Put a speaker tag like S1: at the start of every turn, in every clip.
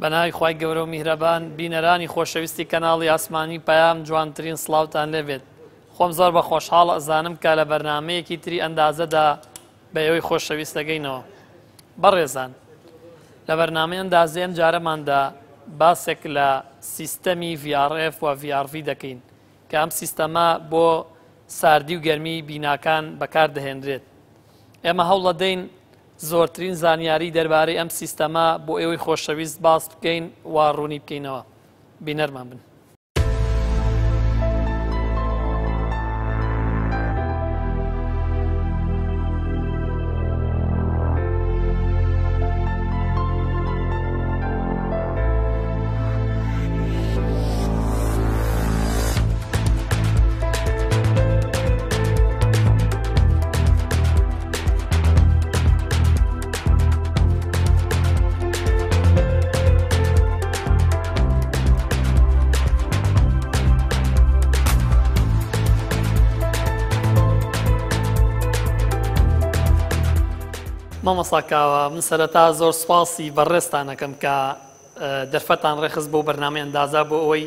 S1: بەناوی خوای گەورە و میهرەبان بینەرانی خۆشەویستی کەناڵی ئاسمانی پەیام جوانترین سڵاوتان لێبێت. خۆم زۆر بە خۆشحاڵ ئەزانم کە لە بەرنامەیەکی تری ئەندازەدا بە ئێوەی خۆشەویست دەگەینەوە. بەڕێزان، لە بەرنامەی ئەندازە ئەم جارەماندا باسێک لە سیستەمی VRF و VRV دەکەین کە ئەم سیستەمە بۆ ساردی و گەرمی بیناکان بەکاردەهێنرێت. ئێمە هەوڵ دەدەین زۆرترین زانیاری دەربارەی ئەم سیستەمە بۆ ئێوەی خۆشەویست باس بکەین و ڕوونی بکەینەوە. بینەرمان بن. مامەساکاوە من سەرەتا زۆر سوپاسی بەڕێستانەکەم کە دەرفەتان ڕێخست بۆ بەرنامەی ئەندازە بۆ ئەوەی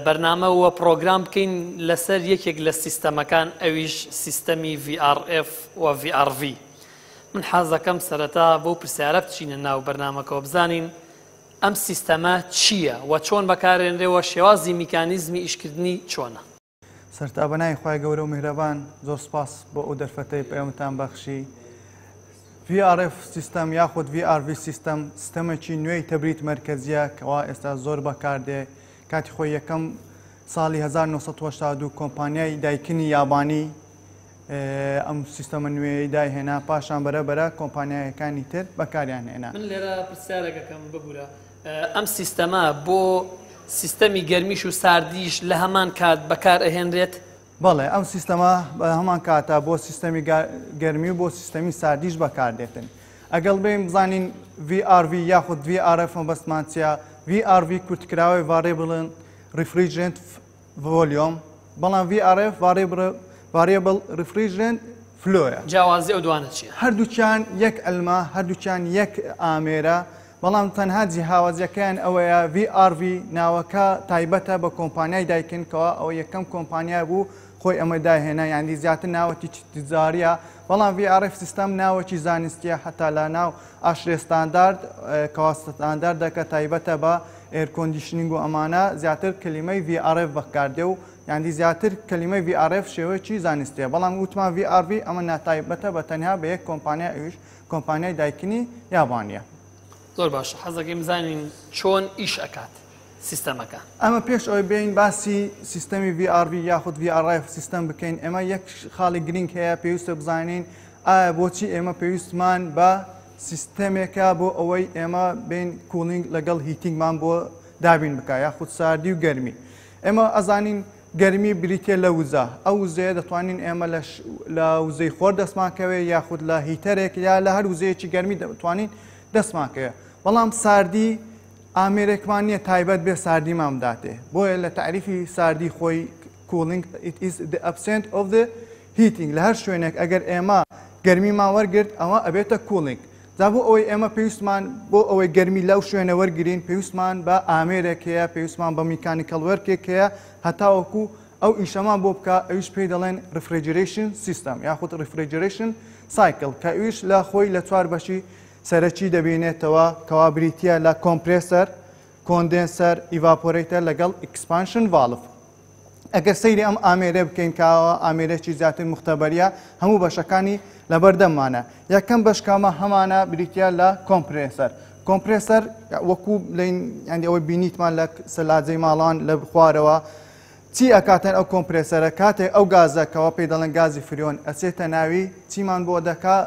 S1: بەرنامە وە پرۆگرام بکەین لەسەر یەکێک لە سیستەمەکان، ئەویش سیستەمی VRF و VRV. من حەزەکەم سەرەتا بۆ پرسیارە بچینە ناو بەرنامەکەەوە بزانین ئەم سیستەمە چییە و چۆن بەکارێنرێەوە، شێوازی میکانیزمی ئیشکردنی چۆنە.
S2: سەرتا بەنای خوای گەورە و میهرەبان زۆر سپاس بۆ ئەو دەرفەتەی پەیامتان بەخشی. VRF سیستەم یاخود VRV سیستەم سیستەمێکی نوێی تەبریت مەرکەزیە کەوا ئێستا زۆر بەکاردێ. کاتی خۆی یەکەم ساڵی 1982 کۆمپانیای دایکنی یابانی ئەم سیستەمە نوێی داهێنا، پاشان بەرەبەرە کۆمپانیایەکانی تر بەکاریان هێنا.
S1: من لێرە پرسیارێکەکەم ببوورە، ئەم سیستەمە بۆ سیستەمی گەرمیش و ساردیش لە هەمان کات بەکار ئەهێنرێت؟
S2: بەڵێ، ئەم سیستەمە بە هەمان کاتە بۆ سیستەمی گەرمی و بۆ سیستەمی ساردیش بەکاردێتن. ئەگەڵ بێم بزانین VRV یاخود VRF بەستمان چیە؟ VRV کورتکراوی Variable Refrigerant Volume، بەڵام VRF Variable Refrigerant Flow.
S1: جیاوازی ئەو دوانە چییە؟
S2: هەردووچیان یەک ئەلمە، هەردووچیان یەک ئامێرە، بەڵام تەنها جیهاوازیەکەیان ئەوەیە VRV ناوەکە تایبەتە بە کۆمپانیای دایکنکەوە، ئەوە یەکەم کۆمپانیا بوو خۆی ئەمە داهێنا، یاندی زیاتر ناوەتی تجاریە، بەڵام VRF سیستەم ناوەکی زانستیە، هەتا لە ناو ئاشرێ ستاندارد کەوا ستانداردەکە تایبەتە بە ئێرکۆندیشنینگ و ئەمانە زیاتر کللیمەی VRF بەکاردێ و یاندی زیاتر کللیمەی VRF شێوەیەکی زانستیە، بەڵام وتمان VRV ئەمە ناتایبەتە بە تەنها بە یەک کۆمپانیا، ئەویش کۆمپانیای دایکنی یابانیە.
S1: زۆر باشە، حەزەکەی بزانین چۆن ئیش ئەکات سیستەمەکە.
S2: ئەمە پێش ئەوەی بین باسی سیستەمی VRV یاخود VRF سیستەم بکەین، ئێمە یەک خاڵی گرنگ هەیە پێویستە بزانین ئایا بۆچی ئێمە پێویستمان بە سیستەمێکە بۆ ئەوەی ئێمە بین کولینگ لەگەڵ هیتینگمان بۆ دابین بکە یاخود ساردی و گەرمی. ئێمە ئەزانین گەرمی بریتێ لە وزە، ئەو وزەیە دەتوانین ئێمە لە وزەی خۆر دەستماکەوێ یاخود لە هیتەرێک یا لە هەر وزەیەکی گەرمی دەتوانین دەستماکەوێ، بەڵام ساردی ئامێرێکمان نییە تایبەت بێ ساردیمان بداتێ. بۆیە لە تعریفی ساردی خۆی cooling it is the absence of the heating. لە هەر شوێنێک ئەگەر ئێمە گەرمیمان وەرگرت ئەوە ئەبێتە cooling. جا بۆ ئەوەی ئێمە پێویستمان بۆ ئەوەی گەرمی لەو شوێنە وەرگرین پێویستمان بە ئامێرێک هەیە، پێویستمان بە میکانیکەڵ وەرکێک هەیە هەتاوەکو ئەو ئیشەمان بۆ بکە، ئەویش پێی دەڵێن refrigeration system یاخود refrigeration cycle کە ئەویش لە خۆی لە چوار بەشی سەرەکی دەبینێتەوە کەوا بریتە لە کۆمپرسەر، کۆندنسەر، ئیڤاپۆرەیتەر لەگەڵ ئەکسپانشن ڤالڤ. ئەگەر سەیری ئەم ئامێرە بکەین کاوە ئامێرێکی زیاتر مختبەریە، هەموو بەشەکانی لەبەردەمانە. یەکەم بەشکامە هەمانە بریتە لە کۆمپرسەر. کۆمپرسەر وەکو ئەندی ئەوەی بینیتمان لە سەلاجەی ماڵان لە خوارەوە چی ئەکاتەن ئەو کۆمپرسەرە کاتێک ئەو گازەکەەوە پێی دەڵێن گازی فریۆن ئەچێتە ناوی چیمان بۆ دەکا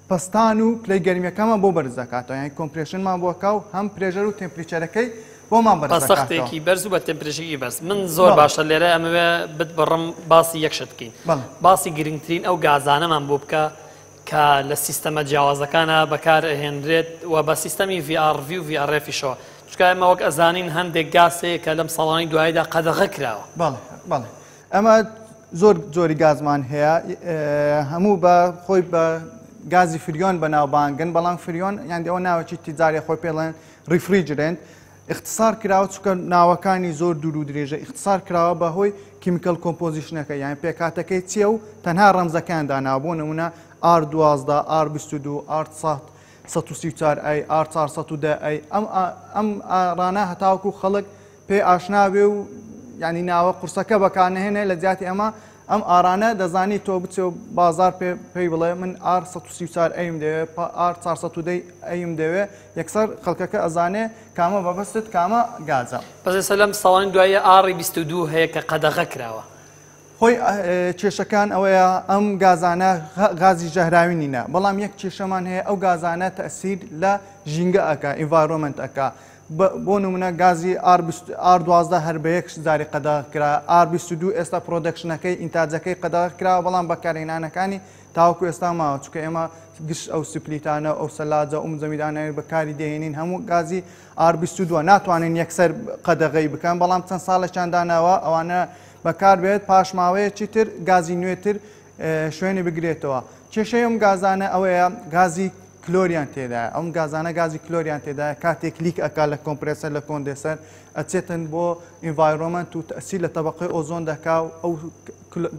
S2: پستان و پلەی گەرمیەکەمان بۆ بەرز دەکاتەوە، یانی کۆمپرێشنمان بۆکە و هەم پرێژەر و تێمپریچەرەکەی بۆمان بەرز دەکاتەوە.
S1: پەسەختێکی بەرز و بە تێمپرێژەکی بەرز. من زۆر باشە لێرە ئەمەوێ بڕم باسی یەکشت بکەین، باسی گرنگترین ئەو گازانەمان بۆ بکە کە لە سیستەمە جیاوازەکانە بەکار ئەهێنرێت و بە سیستەمی VRV و VRFیشەوە، شکایمە وەک ئەزانین هەندێک گاسەیە کە لەم ساڵانی دواییدا قەدەغە کراوە.
S2: بەڵێ ئەمە زۆر جۆری گازمان هەیە هەموو بە خۆی بە گازی فریۆن بەناوبانگن بەڵام فریۆن یان ئەوە ناوەکی تیجاری خۆی پێڵێن ریفریجرنت اختصار کراوە چکە ناوەکانی زۆر دوور و درێژە اختصار کراوە بەهۆی کیمیکەل کۆمپۆزیشنەکە یان پێکاتەکەی چییە و تەنها ڕەمزەکان دانابوو نمونە R12 R22 R134A R410A ئەم ڕانە هەتاوکو خەڵک پێ ئاشناوێ و ینی ناوە قورسەکە بەکارنهێنێ لە جیاتی ئەمە ئەم ئارانە دەزانی تۆ بچێ و بازار پێی بڵێ من R134ئەیم دەوێت R410ئەیم دەوێت یەکسەر خەڵکەکە ئەزانێ کامە بەبەستت کامە گازە.
S1: بەزێسە لەم ساڵانی دوایە R22 هەیە کە قەدەغە کراوە.
S2: خۆی کێشەکان ئەوەیە ئەم گازانە غازی ژەهراوی نینە بەڵام یەک کێشەمان هەیە ئەو گازانە تەسیر لە ژینگە ئەکا ئینڤایرۆمنت ئەکا بۆ نمونە گازی R12 هەر بە یەک زاری قەدەغ کرا R22 ئێستا پرۆدەکشنەکەی ئینتاجەکەی قەدەغ کراوە بەڵام بەکارهێنانەکانی تاوەکو ئێستا ماوە چکە ئێمە گشت ئەو سپلیتانە ئەو سەلاجە ئەو زەمیدانانی بەکاری دێنین هەموو گازی R22 ناتوانین یەکسەر قەدەغەی بکەن بەڵام چەند ساڵێکیان داناوە ئەوانە بەکار بێت پاشماوەیەکی تر گازی نوێتر شوێنی بگرێتەوە. کێشەی ئەم گازانە ئەوەیە گازی کلۆریان تێدایە ئەم گازانە گازی کلۆریان تێدایە کاتێک لیک ئەکا لە کۆمپرسەر لە کۆندێسەر ئەچێتن بۆ ئینڤایرۆمنت و تەسی لە تەبقەی ئۆزۆن دەکا و ئەو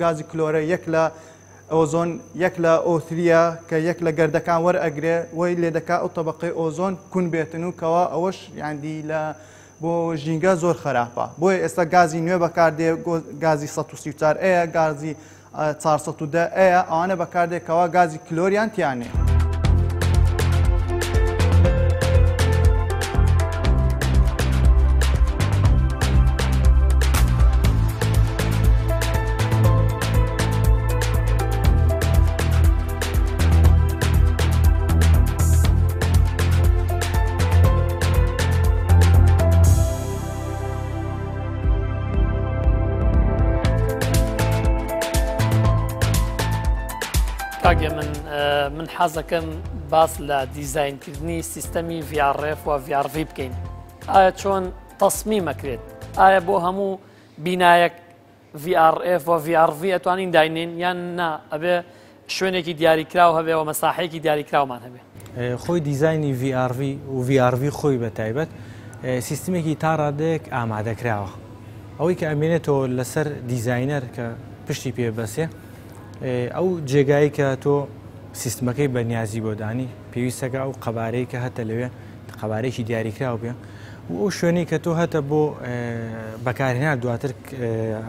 S2: گازی کلۆرە یەک لە ئۆزۆن یەک لە ئۆتریە کە یەک لە گەردەکان وەرئەگرێ وی لێ دەکا ئەو تەبقەی ئۆزۆن کون بێتن و کەوا ئەوەش یاندی لە بۆ ژینگە زۆر خراپە بۆیە ئێستا گازی نوێ بەکاردێ گازی 134ئەیە گازی 410ئەیە ئەوانە بەکاردێکەوە گازی کلۆریان تیانێ.
S1: کاگێ من حەزەکەم باس لە دیزاینکردنی سیستەمی VRF و VRV بکەین. ئایا چۆن تەسمیمەکرێت؟ ئایا بۆ هەموو بینایەک VRF و VRV ئەتوانین داینێن یان نا ئەبێ شوێنێکی دیاریکراو هەبێ و مەساحەیەکی دیاریکراومان هەبێ؟
S3: خۆی دیزایانی VRV و VRV خۆی بە تایبەت سیستمێکی تا ڕادەیەک ئامادەکراوە ئەوەی کە ئەمێنێتەوە لەسەر دیزاینەر کە پشتی پێ بەسێ ئەو جێگایی کە تۆ سیستمەکەی بەنیازی بۆ دانی پێویستەکە ئەو قەبارەی کە هەتە لەوێ قەبارەیەکی دیاریکراو بێ و ئەو شوێنی کە تۆ هەتە بۆ بەکارهێنان دواتر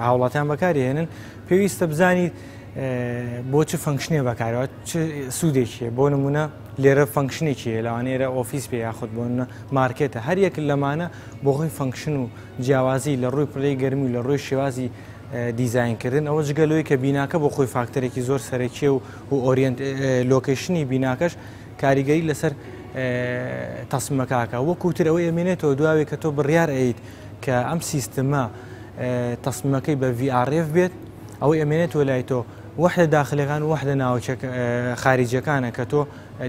S3: هاوڵاتیان بەکارهێنن پێویستە بزانیت بۆ چ فەنکشنێ بەکارەوە چ سوودێکیە بۆ نمونە لێرە فەنکشنێکیە لەوانەیە ئۆفیس پێ یاخود بۆ مارکێتە هەر یەک لەمانە بۆ خۆی فەنکشن و جیاوازی لە ڕووی پلەی گەرمی و لە ڕۆی شێوازی دیزاینکردن ئەوە جگەلەوەی کە بیناکە بۆ خۆی فاکتەرێکی زۆر سەرەکیە و ئۆریەنت لۆکیشنی بیناکەش کاریگەری لەسەر تەسمیمەکەکە وەکوتر ئەوەی ئەمێنێتەوە دواوێت کە تۆ بڕیار ئەیت کە ئەم سیستەمە تەسمیمەکەی بە VRF بێت ئەوەی ئەمێنێتەوە لای تۆ وەحدە داخلەکان و وەحدە ناوچە خارجیەکانە کە تۆ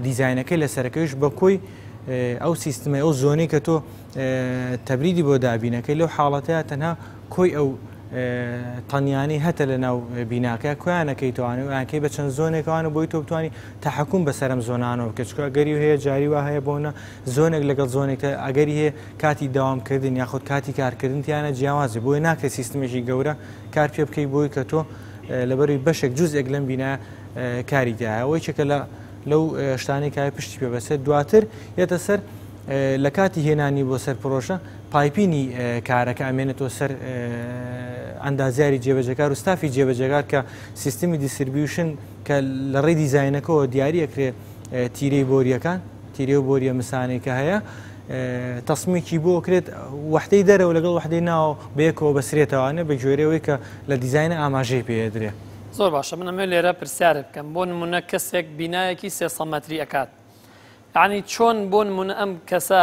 S3: دیزاینەکەی لەسەرەکەیش بە کۆی ئەو سیستمە ئەو زۆنی کە تۆ تەبریدی بۆ دابینەکەی لەو حاڵەتەیە تەنها کۆی ئەو تەنیانی هەتە لە ناو بیناکە کویانەکەی توانێت و ئاکەی بە چەند زۆنێکوانە بۆی تۆ بتوانانی تەحکوم بەسەرم زۆنانەوە کە چکە ئەگەری هەیە جاری وا هەیە بۆنە زۆنێک لەگەڵ زۆنێکە ئەگەری هەیە کاتی داوامکردن یاخود کاتی کارکردن تیانە جیاوازی بۆی ناکرێت سیستمێکی گەورە کار پێ بکەی بۆی کە تۆ لەبەروی بەشێک جوزێک لەم بینە کاریدایە ئەوەی چکە لەو شتانی کای پشتی پێ بەسێت دواتر یەتە سەر لە کاتی هێنانی بۆ سەر پرۆژە پایپینی کارەکە ئەمێنێتەوە سەر ئەندازیاری جێبەجەکار و ستافی جێبەجەکار کە سیستمی دیستریبیوشن کە لە ڕێی دیزاینەکەەوە دیاریەکرێت تیرەی بۆریەکان تیرێ و بۆریە مسانێکە هەیە تەسمیێکی بۆ کرێت وحدەی دەرەوە لەگەڵ وحدەی ناو بەیەکەوە بەسرێتەوەوانە بە گوێرەوەی کە لە دیزاینە ئاماژەی پێدرێ.
S1: زۆر باشە من ئەمێ لێرە پرسیارە بکەم بۆ نمونە کەسێک بینایەکی 300 مەتری ئەکات یعنی چۆن بۆ نمونە ئەم کەسە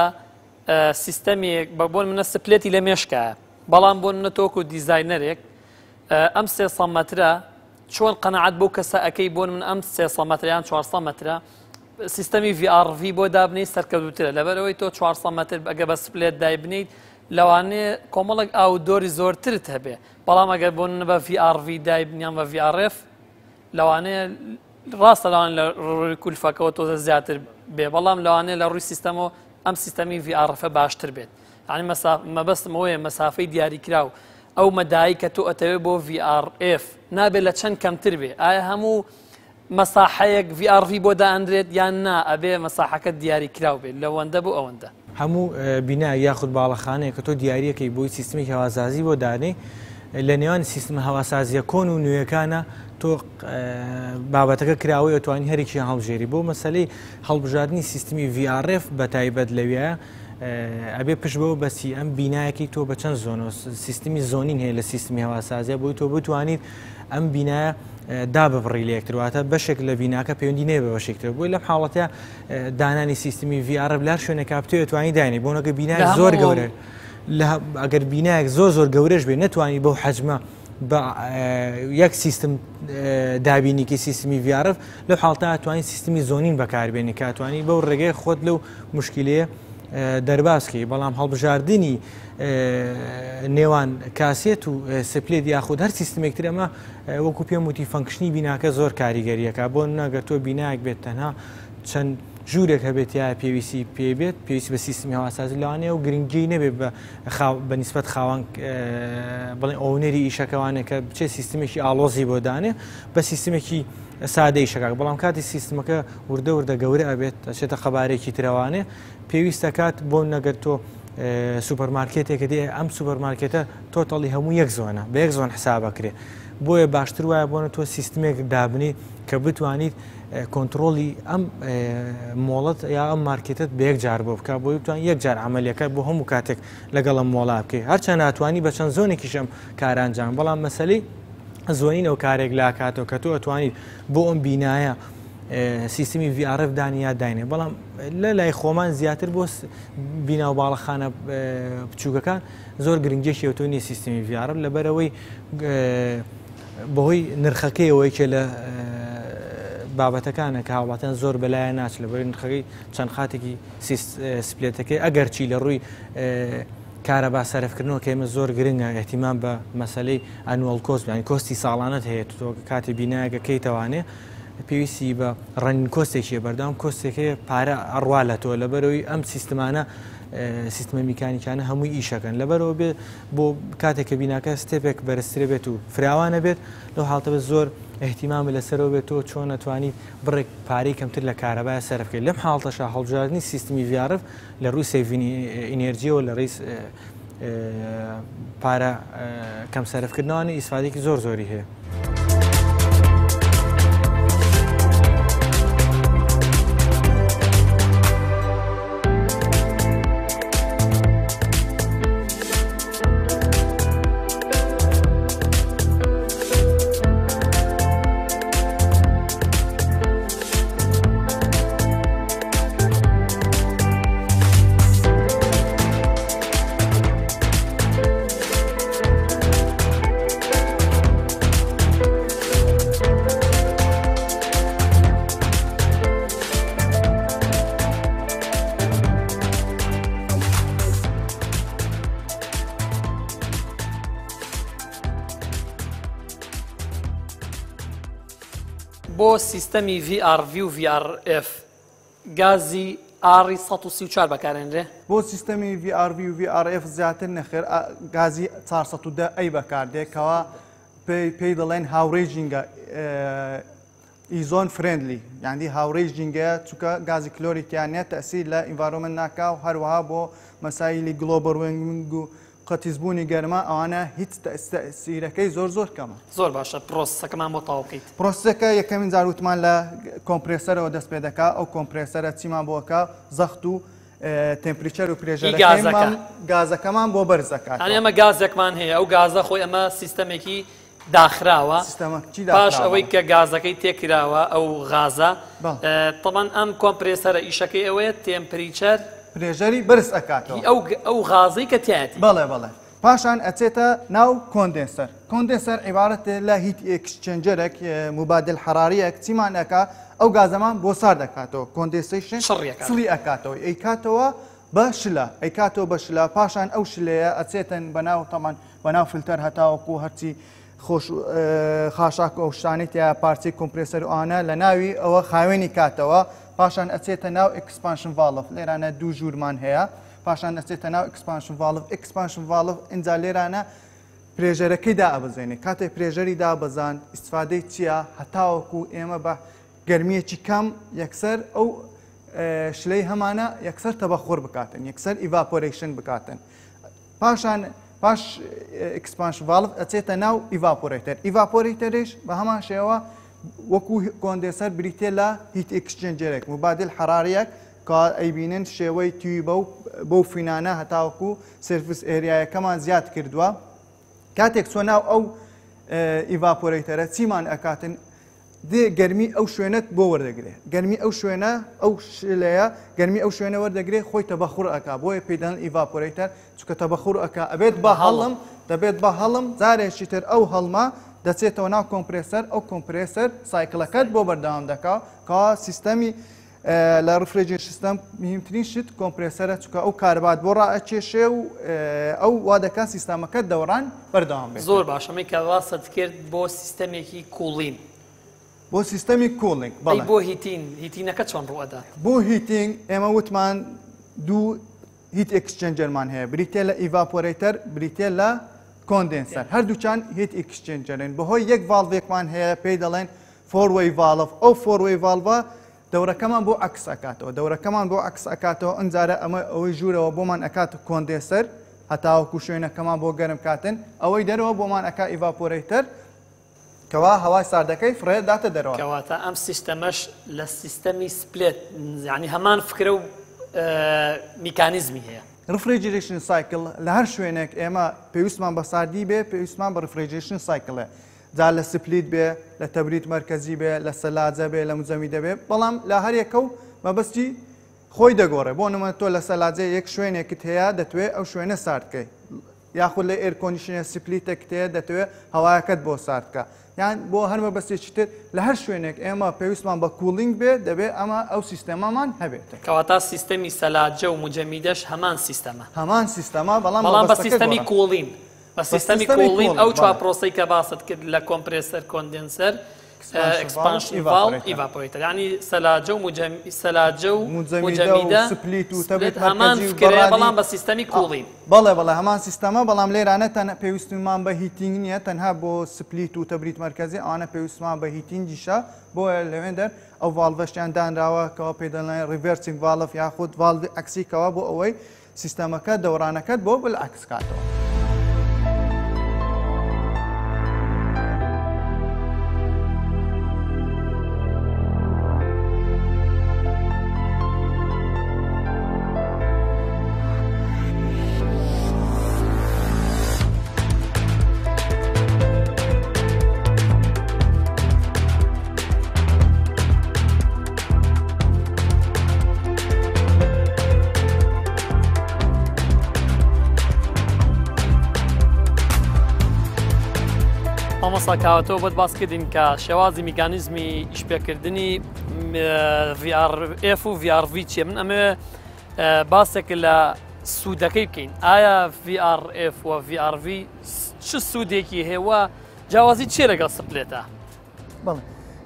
S1: سیستەمێک بۆ منە سپلێتی لە مێشکایە بەڵام بۆ منە تۆکو دیزاینەرێک ئەم 300 مەترە چۆن قەنەعەت بۆ کەسە ئەەکەی بۆ من ئەم 300 مەتریان 400 مەترە سیستەمی VRV بۆ دابنی سەرکەوتوترە لەبەرەوەی تۆ 400 متر ئەگە بە سپلێت دایبنیت لەوانەیە کۆمەڵک ئاودۆری زۆرترت هەبێ بەڵام ئەگەر بۆن بە VRV دایبنیان بە VRF لەوانەیە ڕاستە لەوان لە ڕووی کولفەکەەوە تۆزە زیاتر بێ بەڵام لەوانەیە لە ڕووی سیستەمەوە ئەم سیستەمی VRF باشتر بێت ینی مەبەستم ئەوەیە مەسافەی دیاریکراو ئەو مەدایی کە تۆ ئەتەوێت بۆ VRF نابێت لە چەند کەمتر بێ ئایا هەموو مەساحەیەک VRV بۆ دائەندرێت یان نا ئەبێ مەساحەکە دیاریکراو بێت لەوەندە بۆ ئەوەندە
S3: هەموو بینای یاخود باڵەخانەیە کە تۆ دیارەکەی بۆی سیستمی هەواسازی بۆ دانێ لە نێوان سیستم هەواسازیە کۆن و نوێیەکانە تۆ بابەتەکە کراوەی ئەتوانی هەرێکی هەڵبژێری بۆ مەسلەی هەڵبژاردننی سیستمی VRF بە تایبەت لەوێە ئەبێ پشت بەوە بەسی ئەم بینایەکی تۆ بە چەند زۆن سیستمی زۆنین هەیە لە سیستمی هەواسازیە بۆی تۆ بتوانیت ئەم بینایە دا ببڕی لە یەکترواتە بەشێک لە بیناکە پەیوەندی نێ بە بەشێکتر بۆی لەم حاڵەتە دانانی سیستمی VRF لار شوێنێکا بتوێت توانی داینی بۆ نەکە بینای زۆر گەورە ئەگەر بینایەک زۆر گەورەش بێ نەتوانی بەو حەجمە بە یەک سیستم دابینیکی سیستمی VRF لەو حاڵتە توانی سیستمی زۆنین بەکاربێنی کاتوانی بەو ڕێگەی خۆت لەو مشکلەیە دەرباسکەی بەڵام هەڵبژاردننی نێوان کاسێت و سپلێت یاخود هەر سیستمێکتر ئەمە وەکو پێم وتی فەنکشنی بیناکە زۆر کاریگەریەکە بۆ ناگەر تۆ بینایەک بێت تەنها چەند ژوورێک هەبێت یا پێویستی پێ بێت پێویستی بە سیستمی هەواسازی لەوانەیە و گرنگی نەبێت بە نیسبەت خاوەن بڵێن ئەوەنەری ئیشەکەوانێک کە بچێت سیستمێکی ئاڵۆزی بۆ دانێ بە سیستمێکی سادەی شەکات بەڵام کاتی سیستمەکە وردە گەورە ئەبێت ئەچێتە خەبارێکی ترەوانێ پێویستە کات بۆ نەگەر تۆ سوپەرمارکێتێکە دێ ئەم سوپەرمارکێتە تۆتەڵی هەموو یەک زۆنە بە یەک زۆن حسابەکرێ بۆیە باشتر وایە بۆنە تۆ سیستمێک دابنی کە بتوانیت کۆنتترۆلی ئەم مۆڵەت یا ئەم مارکێتت بە یەک جار بۆ بکە بۆی بتوان یەک جار عملیەکە بۆ هەموو کاتێک لەگەڵ ئەم مۆڵا بکەی هەرچەند ناتوانانی بە چەند زۆنێکیش ئەم کارانجان بەڵام مەسەلەی زۆنین ئەو کارێک لاکاتەوە کە تۆ ئەتوانیت بۆ ئەم بینایە سیستمی VRF دانیا داینێ بەڵام لە لای خۆمان زیاتر بۆ بینا و باڵەخانە بچووکەکان زۆر گرنگێکی ئەوتۆ نیە سیستمی VRF لەبەرەوەی بەهۆی نرخەکەیەوەی کە لە بابەتەکانە کە هاوڵاتیان زۆر بەلایە ناچ لەبەر نرخەکەی چەند خاتێکی سپلێتەکەی ئەگەرچی لە ڕووی کارەبا سەرفکردنەوە کە ئێمە زۆر گرنگە احتیمام بە مەسەلەی ئەنوەڵ کۆست یانی کۆستی ساڵانەت هەیە تۆ کاتی بینایەکە کەیتەوانێ پێویستی بە ڕەنین کۆستێکی بەردەوام کۆستێکی پارە ئەڕوالەتەوە لەبەرەوەی ئەم سیستمانە سیستمە میکانیکانە هەمووی ئیشەکەن لەبەرەوە بێت بۆ کاتێککە بیناکە ستێپێک بەرزترە بێت و فراوانە بێت لەو حاڵتە بە زۆر احتیمام لەسەرەوە بێت تۆ چۆن نەتوانیت بڕێک پارەی کەمتر لە کارەبای سەرفکەیت لەم حاڵتەشە هەڵبژاردننی سیستمی VRF لە ڕووی سێڤینی ئینێرجیەوە لە ڕێی پارە کەم سەرفکردنەوەی ئیسفادێکی زۆری هەیە.
S1: بۆ سیستەمی VRV و VRF گازی ئاری 134 بەکارێنرێ
S2: بۆ سیستەمی VRV و VRF زیاتر نەخێر گازی 410 ئەی بەکاردێکەوە پێی دەڵێن هاوڕێژینگە ئیزۆن فرێندلی یاندی هاوڕێژینگەیە چونکە گازی کلۆریکیانێت تەسیر لە ئینڤارۆمنت ناکا و هەروەها بۆ مەسایلی گلۆبەل وارمینگ و قەتیزبوونی گەرمە ئەوانە هیچ تەسیرەکەی زۆر کەمە.
S1: زۆر باشە پرۆسەکەمان بۆ تاوقیت
S2: پرۆسەکە یەکەمین جار وتمان لە کۆمپرسەرەوە دەست پێ دەکا ئەو کۆمپرسەرە چیمان بۆکە زەخت و تمپریچەر و پرێژەکەمان گازەکەمان بۆ بەرزەکات.
S1: ئەمە گازێکمان هەیە ئەو گازە خۆی ئەمە سیستەمێکی داخراوە پاش ئەوەی کە گازەکەی تێکراوە ئەو غازە تەمان ئەم کۆمپرسەرە ئیشەکەی ئەوەیە تمپریچەر
S2: پرێژەری بەرز ئەکاتەوە
S1: ئەو غازەی کە تایەتی
S2: بەڵێ پاشان ئەچێتە ناو کۆندنسەر عیبارەتە لە هیت ئێکسچێنجەرێک مبادل حراریەک چیمانەکە ئەو گازەمان بۆ سار دەکاتەوە کۆندنسیشن
S1: شڕیەکات.
S2: سڵی ئەکاتەوە ئەیکاتەوە بە شلە ئەیکاتەوە بە شلە پاشان ئەو شلەیە ئەچێتن بەناو تەمان بەناو فلتەر هەتاوەکو هەرچی خۆش خاشاک ئەو شتانێتە پارچەی کۆمپرسەر ئەوانە لە ناوی ئەوە خاوێنی کاتەوە پاشان ئەچێتە ناو ئەکسپانشن ڤالڤ لێرانە دوو ژوورمان هەیە پاشان ئەچێتە ناو ئەکسپانشن ڤالڤ ئەکسپانشن ڤالڤ ئینجا لێرانە پرێژەرەکەی دابەزێنێ کاتێک پرێژەری دابەزان ئیسفادەی چییە هەتاوەکو ئێمە بە گەرمیەکی کەم یەکسەر ئەو شلەی هەمانە یەکسەر تەبەخۆر بکاتن یەکسەر ئیڤاپۆرێشن بکاتن پاشان باش ئەکسپانشن ڤالڤ ئەچێتە ناو ئیڤاپۆرێتەر ئیڤاپۆرێتەرش بە هەمان شێوە وەکو کۆندێسەر بریتێ لە هیت ئێکسچێنجەرێک مبادل حەراریەک کە ئەیبینن شێوەی توی بەو فینانە هەتاوەکو سرفس ئێریایەکەمان زیاد کردووە کاتێک چۆ ناو ئەو ئیڤاپۆرێتەرە چیمان ئەکاتن گەرمی ئەو شوێنت بۆ وەردەگرێت گەرمی ئەو شوێنە ئەو شلەیە گەرمی ئەو شوێنە وەردەگرێت خۆی تەبەخور ئەکا بۆیە پێدان ئیڤاپۆرێتەر چکە تەبەخور ئەکا ئەبێت بە هەڵم دەبێت بە هەڵم جارێکی تر ئەو هەڵما دەچێتەوە ناو کۆمپرسەر ئەو کۆمپرسەر سایکلەکەت بۆ بەردەوام دەکا کا سیستەمی لە ڕفرێجر سیستەم مهمترین شت کۆمپرسەرە چکە ئەو کاربات بۆ ڕائەکێشێ و ئەو وا دەکات سیستەمەکەت دەوڕان بەردەوام بێت
S1: زۆر باشەمەی کە واست کرد بۆ سیستەمێکی کوڵین
S2: بۆ سیستەمی کۆڵنگ
S1: بۆ هیتینەکە چۆن ڕوەدا
S2: بۆ هیتینگ ئێمە وتمان دوو هیت ئەکسچێنجەرمان هەیە بریتێ لە ئیڤاپۆرێتەر بریتێ لە کۆندنسەر هەردووچان هیت ئەکسچێنجەرن بەهۆی یەک ڤالڤێکمان هەیە پێی دەڵێن فۆروەی ڤالڤ ئەو فۆروەی ڤالڤە دەورەکەمان بۆ عکس ئەکاتەوە دەورەکەمان بۆ عکس ئەکاتەوە ئەنجارە ئەمە ئەوەی ژوورەوە بۆمان ئەکات کۆندنسەر هەتاوەکو شوێنەکەمان بۆ گەرم کاتن ئەوەی دەرەوە بۆمان ئەکا ئیڤاپۆرێتەر کەوا هەوای ساردەکەی فرێ داتە دەرەوە
S1: کەواتە ئەم سیستەمەش لە سیستەمی سپلێت یعنی هەمان فکرە و میکانیزمی هەیە
S2: ڕفرێجریشن سایکل لە هەر شوێنێک ئێمە پێویستمان بە ساردی بێ پێویستمان بە ڕفرێجریشن سایکلە جا لە سپلیت بێ لە تەبریت مرکزی بێ لە سەلاجە بێ لە مزەمی دەبێ بەڵام لە هەرێکە و مەبەستی خۆی دەگۆڕێ بۆ نمە تۆ لە سەلاجە یەک شوێنێکت هەیە دەتوێت ئەو شوێنە ساردکەی یاخود لە ئێرکۆنیشنە سپلیتێک هەیە دەتوێت هەوایەکەت بۆ ساردکە یان بۆ هەر مەبەستێکی تر لە هەر شوێنێک ئێمە پێویستمان بە کوڵینگ بێت دەبێت ئەمە ئەو سیستەمەمان هەبێت
S1: کەواتە سیستەمی سەلاجە و مجەمیدەش هەمان سیستەمە
S2: هەمان سیستەما
S1: بەڵام بە سیستەمی کوڵین بە سیستەمی کوڵین ئەو چوار پرۆسەی کە باست کرد لە کۆمپرسەر کۆندنسەر ئەکسپانشن ڤالڤ ئیڤاپۆرێتەر یعنی سەلاجە و مجەمیدە
S2: سپلیت و تەبریت
S1: هەمان فکرەیە بەڵام بە سیستەمی کوڵین
S2: بەڵێ هەمان سیستەمە بەڵام لێرانە تەنها پێویستمان بە هیتینگ نییە تەنها بۆ سپلیت و تەبریت مرکزی ئەوانە پێویستمان بە هیتینگیشە بۆیە لەوێندەر ئەو ڤالڤەشیان دانراوە کەەوە پێ دەڵێن ریڤەرسینگ ڤالڤ یاخود ڤالڤ عەکسیکەوە بۆ ئەوەی سیستەمەکە دەورانەکەت بۆ بالعەکس کاتەوە.
S1: مامۆستاکەواتەوە بۆت باس کردین کە شێوازی میکانیزمی ئیشپێکردنی VRF و VRV چیە من ئەمێ باسێک لە سوودەکەی بکەین ئایا VRF و VRV چ سوودێکی هەیە جیاوازی چێ لەگەڵ سپلێتە؟
S2: بەڵێ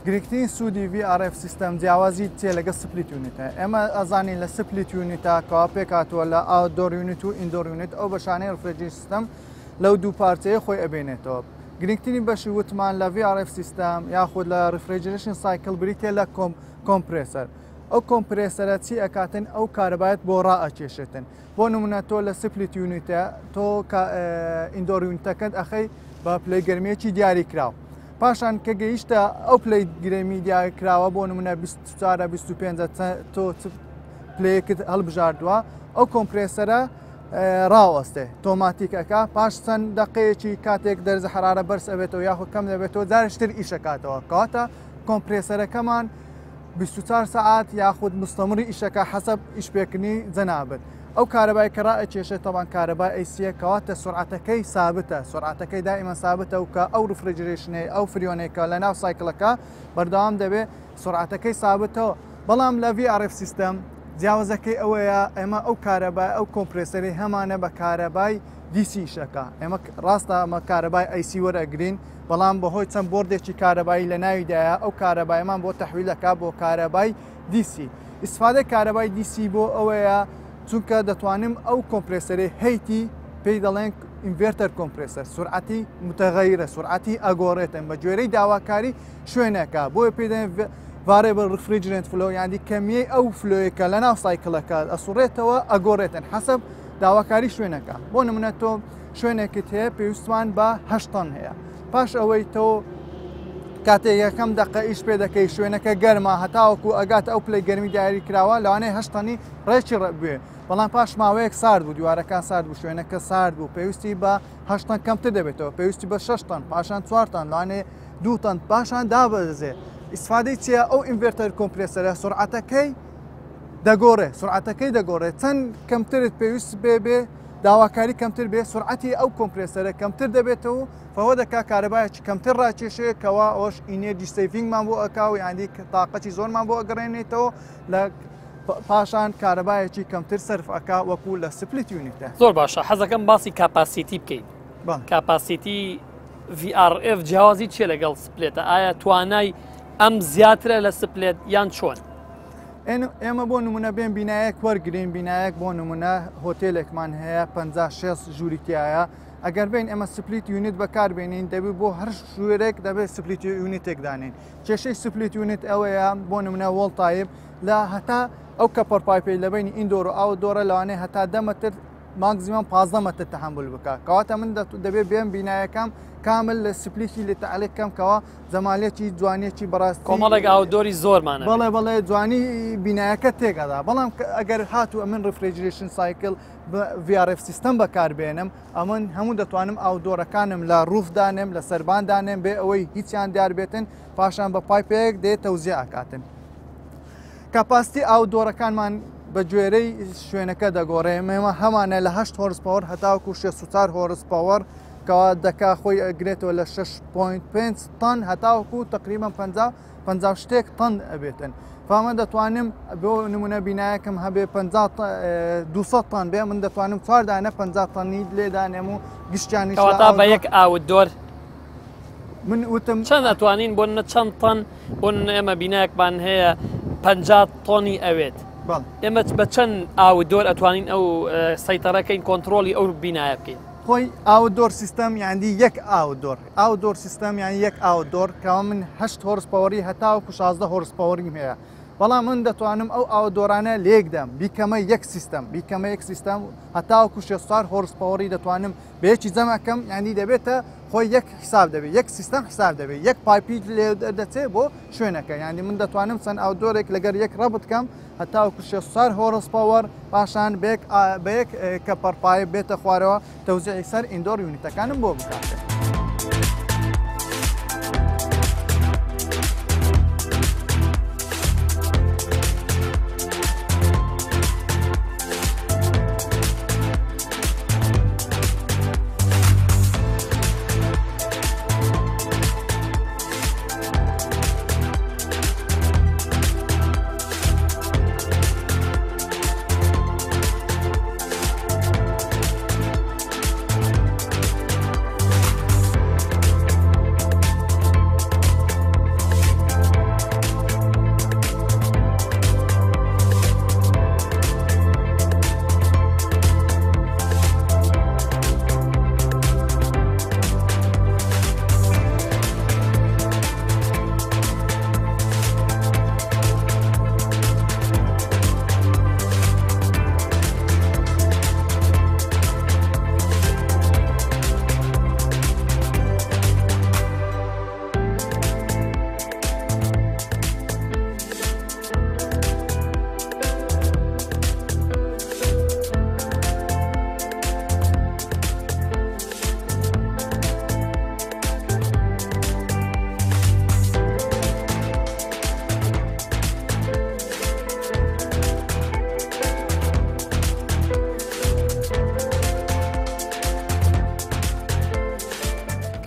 S2: گرنگترین سوودی VRF سیستەم جیاوازی چێ لەگەڵ سپلیت یونیتە ئێمە ئەزانین لە سپلیت یونیتە کەوا پێکاتوە لە ئاوتدۆر یونیت و ئیندۆر یونیت ئەو بەشانەی ڕفرێجری سیستەم لەو دوو پارچەیە خۆی ئەبێنێتەوە گرنگترین بەشی وتمان لە VRF سیستەم یاخود لە ڕفرێجریشن سایکل بریتێ لە کۆمپرسەر ئەو کۆمپرسەرە چی ئەکاتن ئەو کارەبایەت بۆ ڕائەکێشێتن بۆ نمونە تۆ لە سپلیت یونیتە تۆ ئیندۆر یونیتەکەت ئەخەی بە پلەی گەرمێکی دیاری کراوە پاشان کە گەیشتە ئەو پلەی گرێمی دیاری کراوە بۆ نمونە 24-25 تۆ پلەیەکت هەڵبژاردووە ئەو کۆمپرسەرە ڕاوەستێ تۆماتیکەکە پاش چەند دقەیەکی کاتێک دەرزە حرارە بەرز ئەبێتەوە یاخود کەم دەبێتەوە جارشتر ئیشەکاتەوە کەواتە کۆمپرسەرەکەمان 24 ساعت یاخود مستەمری ئیشەکە حەسەب ئیشپێکردنی جەنابێت ئەو کارەبای کە ڕائەکێشێت تەوان کارەبای ئەیسیە کەواتە سرعەتەکەی سابتە سرعەتەکەی دائیمەن سابتە و کە ئەو ڕفرجرێشنەی ئەو فریۆنێکە لە ناو سایکلەکە بەردەوام دەبێت سرعەتەکەی سابتەوە بەڵام لە VRF سیستەم جیاوازەکەی ئەوەیە ئێمە ئەو کارەبای ئەو کۆمپرسەری هەمانە بە کارەبای دیسیشەکە ئێمە ڕاستە ئەمە کارەبای ئەیسی وەرەگرین بەڵام بەهۆی چەند بردێکی کارەبایی لە ناویدایە ئەو کارەبایمان بۆ تەحویلەکە بۆ کارەبای دیسی ئیسفادە کارەبای دیسی بۆ ئەوەیە چونکە دەتوانم ئەو کۆمپرسەری هەیتی پێی دەڵێن ئینڤێرتەر کۆمپرسەر سرعەتی متغەیرە سرعەتی ئەگۆڕێتن بە گوێرەی داواکاری شوێنەکە بۆیە پێی دەڵێن variable refrigerant flow یعنی کەمیەی ئەو فلۆیەکە لە ناو سایکلەکە ئەسوڕێتەوە ئەگۆڕێتن حەسەب داواکاری شوێنەکە بۆ نمونە تۆ شوێنێکت هەیە پێویستمان بە 8 تەن هەیە پاش ئەوەی تۆ کاتێک یەکەم دقە ئیش پێ دەکەی شوێنەکە گەرمە هەتاوەکو ئەگات ئەو پلەی گەرمی دیاری کراوە لەوانەیە 8 تەنی ڕێکی ڕێبێ بەڵام پاش ماوەیەک سارد بوو دیوارەکان سارد بوو شوێنەکە سارد بوو پێویستی بە 8 تەن کەمتر دەبێتەوە پێویستی بە 6 تەن پاشان 4 تەن لەوانەیە 2 تەن پاشان دابەزێ ئیسفادەی چیە ئەو ئینڤێرتەر کۆمپرسەرە سرعەتەکەی دەگۆڕێ سرعەتەکەی دەگۆڕێت چەند کەمترت پێویست بێ داواکاری کەمتر بێ سرعەتی ئەو کۆمپرسەرە کەمتر دەبێتەوە فەوە دەکا کارەبایەکی کەمتر ڕاکێشەیەکەوە ئەوش ئینێرجی سەیڤینگمان بۆ ئەکاو یاندی تااقەتی زۆرمان بۆ ئەگەڕێنێتەوە لە پاشان کارەبایەکی کەمتر سەرف ئەکا وەکو لە سپلیت یونیتە
S1: زۆر باشە حەزەکەم باسی کاپاسیتی بکەین کاپاسیتی VRF جیاوازی چیە لەگەڵ سپلێتە ئایا توانای ئەم زیاترە لە سپلێت یان چۆن
S2: ئێمە بۆ نمونە بێن بینایەک وەرگین بینایەک بۆ نمونە هۆتێلێکمان هەیە 56 ژووریتیایە ئەگەر بین ئێمە سپلیت یونیت بەکاربێنین دەبێت بۆ هەر ژوورێک دەبێت سپلیت یونیتێک دانین کێشەی سپلیت یونیت ئەوەیە بۆ نمونە وڵتایب لە هەتا ئەو کەپەر پایپی لە بینی ئین دۆر و ئەو دۆرە لەوانەیە هەتا 10 مەتر ماکزیمەم 15 مەتر تەحمل بکە کەواتە من دەبێت بێن بینایەکەم کامل لە سپلیتی لە تعلێکەکەم کەەوە زەمالێکی جوانیەکی بەڕاستی
S1: کۆمەڵێک ئاودۆری زۆرمانە
S2: بەڵێ جوانی بینایەکە تێگەدا بەڵام ئەگەر هاتووە من ڕفرێجرێشن سایکل VRF سیستەم بەکاربێنم ئەمن هەموو دەتوانم ئاودۆرەکانم لە ڕوفدانم لە سەرباندانم بێ ئەوەی هیچیان دیار بێتن پاشان بە پایپەیەک دێت تەوزیع ئاکاتن کاپاستی ئاودۆرەکانمان بە گوێرەی شوێنەکە دەگۆڕێ مێمە هەمانە لە 8 هۆرسپاوەر هەتاوکو 64 هۆرسپاوەر کەوا دەکا خۆی ئەگرێتەوە لە 6.5 تەن هەتاوکو تقریبا 50 شتێک تەن ئەبێتن فامە دەتوانم بۆ نمونە بینایەکەم هەبێ 200 تەن بێ من دەتوانم 4 دانە 50 تەنی لێدانێم و گشتیانی
S1: تا بە یەک ئاودۆر
S2: من وتم
S1: چەند ئەتوانین بۆ چەند تەن بۆ ئێمە بینایەکمان هەیە 50 تۆنی ئەوێت ئێمە بە چەند ئاودۆر ئەتوانین ئەو سەیتەڕەکەین کۆنتترۆلی ئەو بینایە بکەین
S2: خۆی ئاودۆر سیستەم یاندی یەک ئاودۆر سیستەم یان یەک ئاودۆر کەوا من 8 هۆرسپاوەری هەتاوکو 16 هۆرسپاوەریم هەیە بەڵام من دەتوانم ئەو ئاودۆرانە لێکدەم بیکەمە یەک سیستەم هەتاوکو 64 هۆرسپاوەری دەتوانم بەیەکی جەمەکەم یانی دەبێتە خۆی یەک حساب دەبێت یەک سیستەم حساب دەبێت یەک پایپی لێ دەچێت بۆ شوێنەکە یانی من دەتوانم چەند ئاودۆرێک لەگەر یەک ڕەبتکەم هەتاوکو 64 هۆرسپاوەر پاشان بە یەک کەپەرپایە بێتە خوارەوە تەوزیعی سەر ئیندۆر یونیتەکانم بۆ بکاتێت.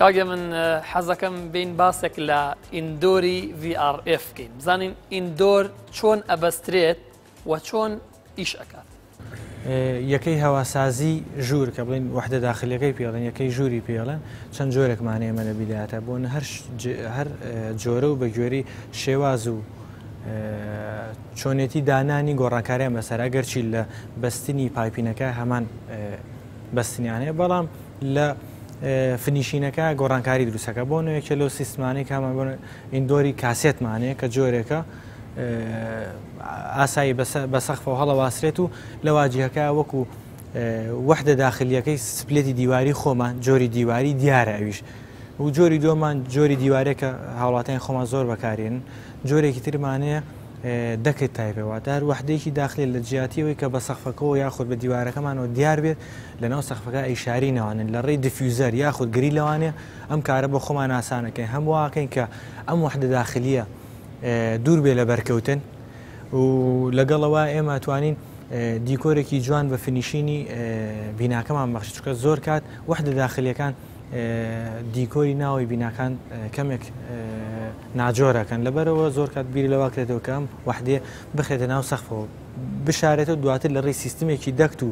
S1: کاگە من حەزەکەم بین باسێک لە ئیندۆری VRF بکەین بزانین ئیندۆر چۆن ئەبەسترێت و چۆن ئیش ئەکات.
S3: یەکەی هەواسازی ژوور کە بڵین وحدە داخلیەکەی پێڵێن یەکەی ژووری پێڵێن چەند جۆرێکمانێ ئێمە لە بیدایەتە بۆن هەر جۆرە و بە گوێری شێواز و چۆنێتی دانانی گۆڕانکاریان بەسەر ئەگەرچی لە بەستنی پایپینەکە هەمان بەستنیانەیە بەڵام لە فنیشینەکە گۆڕانکاری دروستەکە بۆ نوێکە لەو سیستمانەی کامان بۆ ئیندۆری کاسێتمانەیە کە جۆرێکە ئاسایی بە سەخفەوە هەڵە واسرێت و لە واجهەکە وەکو وحدە داخلیەکەی سپلێتی دیواری خۆمان جۆری دیواری دیارە ئەویش و جۆری دۆمان جۆری دیوارێکە هاوڵاتیان خۆمان زۆر بەکارێن جۆرێکی ترمانەیە دەکت تایپەوە هەر وحدەیەکی داخلی لە جیاتیەوەی کە بە سەخفەکەەوە یاخود بە دیوارەکەمانەوە دیار بێت لەناو سەخفەکە ئیشاری نەوانن لە ڕێی دیفیوزەر یاخود گری لەوانێ ئەم کارە بۆ خۆمان ئاسانەکەین هەمواکەین کە ئەم وحدە داخلیە دوور بێ لە بەرکەوتن و لەگەڵەوە ئێمە توانین دیکۆرێکی جوان بە فنیشینی بیناکەمان بەخش چکە زۆر کات وحدە داخلیەکان دیکۆری ناوی بیناکان کەمێک ناجۆرەکەن لەبەرەوە زۆر کات بیری لەواکرێتەوە کەم وحدێ بخێتە ناو سەخفەوە بشارێتەوە دواتر لە ڕێی سیستمێکی دەکت و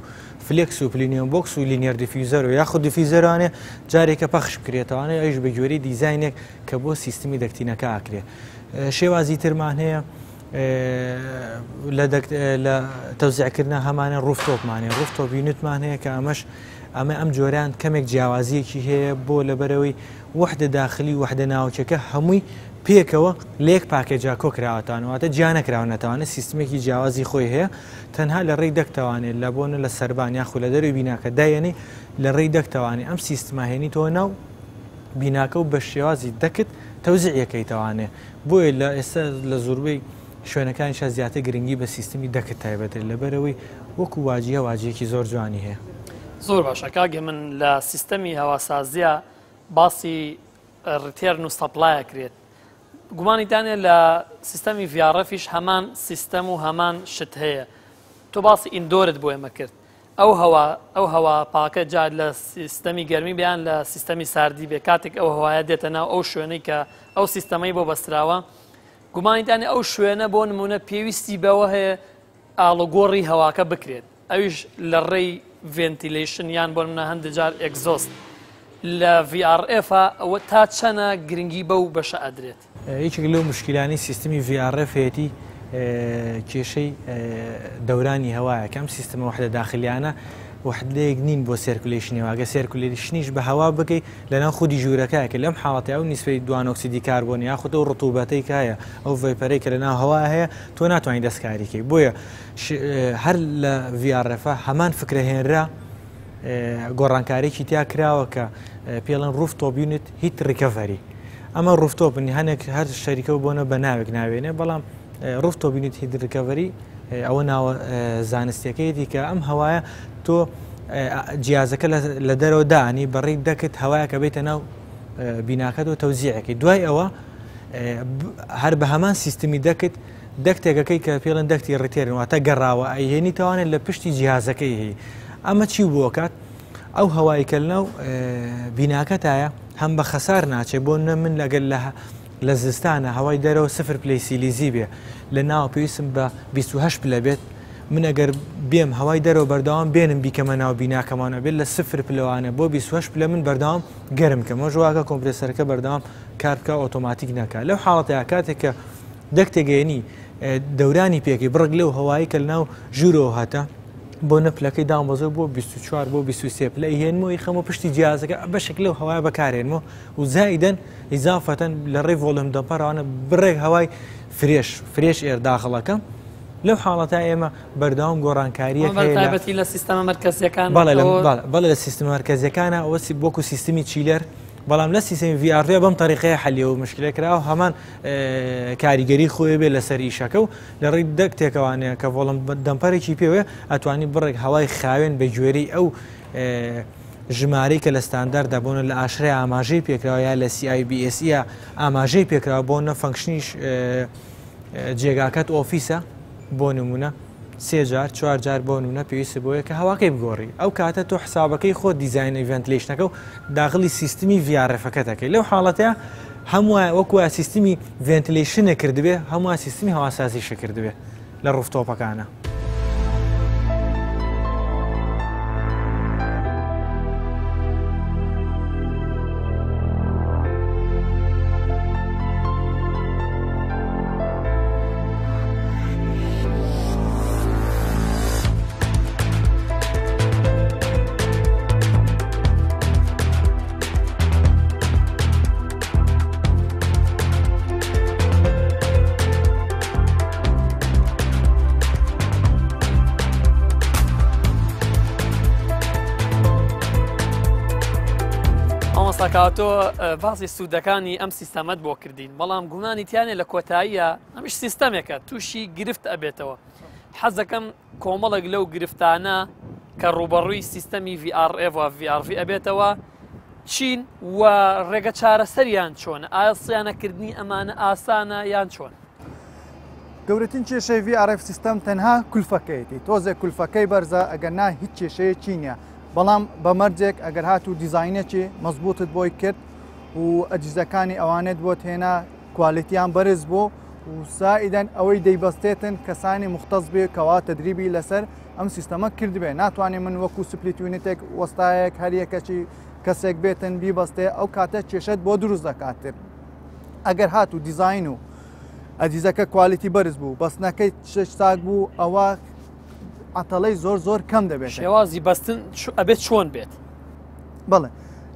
S3: فلێکس و پلینیۆن بۆکس و لینیەر دیفیوزەر و یاخود دیفیوزەرانێ جارێکە پەخش بکرێتەوەانێ ئەوش بە گوێرەی دیزاینێک کە بۆ سیستمی دەکتینەکە ئاکرێت شێوازی ترمان هەیە لە تەوزیعکردنا هەمانە ڕوفتۆپمانێ ڕوفتۆپ یونیتمان هەیە کە ئەم جۆران کەمێک جیاوازیەکی هەیە بۆ لەبەرەوەی وحدە داخلی وحدە ناوچەکە هەمووی پێکەوە لێک پاکێجا کۆکراوەتانەوەتە گیان نەکراوە نەتوانێت سیستمێکی جیاوازی خۆی هەیە تەنها لە ڕێی دەکتەوانێت لە بۆنە لە سەربان یاخو لە دەروی بیناکە دایەنی لە ڕێی دەکتەوانێت ئەم سیستماهێنی تۆ ناو بیناکە و بە شێوازی دەکت تەوزیعەکەیتەوانێ بۆیە لە ئێستا لە زۆربەی شوێنەکانیشە زیاتر گرنگی بە سیستمی دەکت تایبەتر لەبەرەوەی وەکو واجیە واجەیەکی زۆر جوانی هەیە.
S1: زۆر باشە کاگە من لە سیستەمی هەواسازیە باسی ڕتێرن و سەپلایە کرێت گومانیتانێ لە سیستەمی VRFیش هەمان سیستەم و هەمان شت هەیە تۆ باسی ئیندۆرت بۆ ئێمە کرد ئەو هەوا پاکە جا لە سیستەمی گەرمی بیان لە سیستەمی ساردی بێ کاتێک ئەو هەوایە دێتە ناو ئەو شوێنەی کە ئەو سیستەمەی بۆ بەستراوە گومانیتانێ ئەو شوێنە بۆ نمونە پێویستی بەوە هەیە ئاڵۆگۆڕی هەواکە بکرێت ئەویش لە ڕێی ڤێنتیلەیشن یان بۆ منە هەندێک جار ئەگزۆست لە VRF ئەوە تا چەنە گرنگی بەو بەشە ئەدرێت
S3: هیچێک لەو مشکلانی سیستمی VRF هەیەی کێشەی دەورانی هەوایە کەم سیستمە وحدە داخلیانە وحدەیەک نین بۆ سێرکولیشنی واگە سێرکولیشنیش بە هەوا بکەیت لەناو خودی ژوورەکەیە کە لەم حاڵەتە ئەو نیسبەی دوانۆکسیدی کاربۆنی یاخود ئەو ڕتوبەتەی کایە ئەو ڤیپەرەی کە لەناو هەوا هەیە تۆ ناتوانین دەستکاریکەی بۆیە هەر لە VRF هەمان فکرەهێنرا گۆڕانکارێکی تیا کراوە کە پێڵەن ڕوفتۆپ یونیت هیت ڕیکەڤەری ئەمە ڕوفتۆپنی هەنێک هەر شەریکە بۆنە بە ناوێک ناوێنێ بەڵام ڕوفتۆپ یونیت هیت ڕیکەڤەری ئەوە ناوە زانستیەکەیەتی کە ئەم هەوایە تۆ جیازەکە لە دەرەوە دانی بەڕێی دەکت هەوایە کە بێتە ناو بیناکەت و تەوزیعەکەی دوای ئەوە هەر بە هەمان سیستمی دەکت دەکتێکەکەی کە پێڵەن دەکتی ڕێتێرن واتە گەڕاوە ئەیهێنی توانێت لە پشتی جیازەکەی هەیە ئەمە چی بووە کات ئەو هەوایی کە لەناو بیناکەتایە هەم بە خەسار ناچێت بۆ نە من لەگەل لە زستانە هەوای دەرەوە 0 پلەی سیلیزی بێ لە ناو پێویستم بە 28 پلە بێت من ئەگەر بێم هەوای دەرەوە بەردەوام بێنم بیکەمە ناو بیناکەمانە بێت لە 0 پلەوانە بۆ 28 پلە من بەردەوام گەرم کەمە ژواکە کۆمپرسەرەکە بەردەوام کار بکە ئۆتۆماتیک ناکات لەو حاڵەتەیە کاتێک کە دەکتێگەیەنی دەورانی پێکی بڕک لەو هەوایی کە لەناو ژوورەوە هاتە بۆ نەپلەکەی دامەزۆ بۆ 24 بۆ 23 پلە هێنمەوەی خەمە پشتی جیازەکە بەشێک لەو هەوای بەکارێنمەوە و زائیدەن ئیزافەتەن لە ڕێی ڤۆڵم دەمپەرانە بڕێک هەوای فرێش ئێرداخڵەکەم لەو حاڵەتە ئێمە بەردەوام گۆڕانکاریەکەی
S1: لە سیستەمە مەرکەزیەکان
S3: بەڵێ لە سیستمە مەرکەزیەکانە ئەوەسی بۆکو سیستمی چیلەر بەڵام لە سیستمی VRF بەم تەریقەیە حەلیەوە مشکلە کراوە هەمان کاریگەری خۆی بێ لەسەر ئیشەکە و لە ڕێی دەکتێکەوانەیە کە ڤۆڵم دەمپەرێکی پێوەیە ئەتوانی بڕێک هەوای خاوێن بە گوێرەی ئەو ژمارەی کە لە ستاندەردا بۆنە لە ئاشرای ئاماژەی پێکراوە یا لە CIBSE ئاماژەی پێکراوە بۆنە فەنکشنیش جێگاکەت ئۆفیسە بۆ نمونە سێ جار چوار جار بۆ نمونە پێویستە بۆیە کە هەواکەی بگۆڕی ئەو کاتە تۆ حسابەکەی خۆ دیزاینی ڤنتیلیشنەکە و داخلی سیستمی VRF-ەکە دەکەی لەو حاڵەتەیە هەموو وەکوە سیستمی ڤنتیلیشنە کردبێ هەموو سیستمی هەواسازیشە کردبێ لە ڕوفتۆپەکانە.
S1: ساکاتۆ باسی سوودەکانی ئەم سیستەمەت بۆ کردین بەڵام گومانی تیانێ لە کۆتاییە ئەمیش سیستەمێکە تووشی گرفت ئەبێتەوە حەزەکەم کۆمەڵێک لەو گرفتانە کە ڕوبەڕووی سیستەمی VRF و VRV ئەبێتەوە چین و ڕێگە چارەسەریان چۆن ئایا سیانەکردنی ئەمانە ئاسانە یان چۆن
S2: گەورەترین کێشەی VRF سیستەم تەنها کولفەکەیەتی تۆزێک کولفەکەی بەرزە ئەگەر نا هیچ کێشەیەکی نییە بەڵام بەمەرجێک ئەگەر هاتوو دیزاینێکی مەزبوطت بۆی کرد و ئەجزەکانی ئەوانێت بۆ تێنا کوالیتیان بەرز بوو و سائیدەن ئەوەی دەیبەستێتن کەسانی مختەز بێ کەوا تدریبی لەسەر ئەم سیستەمە کردبێ ناتوانێت من وەکو سپلیتونیتێک وەستایەک هەریەکەچی کەسێک بێتن بیبەستێ ئەو کاتە کێشت بۆ دروست دەکاتر ئەگەر هاتوو دیزاین و ئەجیزەکە کوالیتی بەرز بوو بەستنەکەی شش ساک بوو ئەوە عتەڵەی زۆر کەم دەبێت
S1: شێوازی بەستن ئەبێت چۆن بێت
S2: بڵێ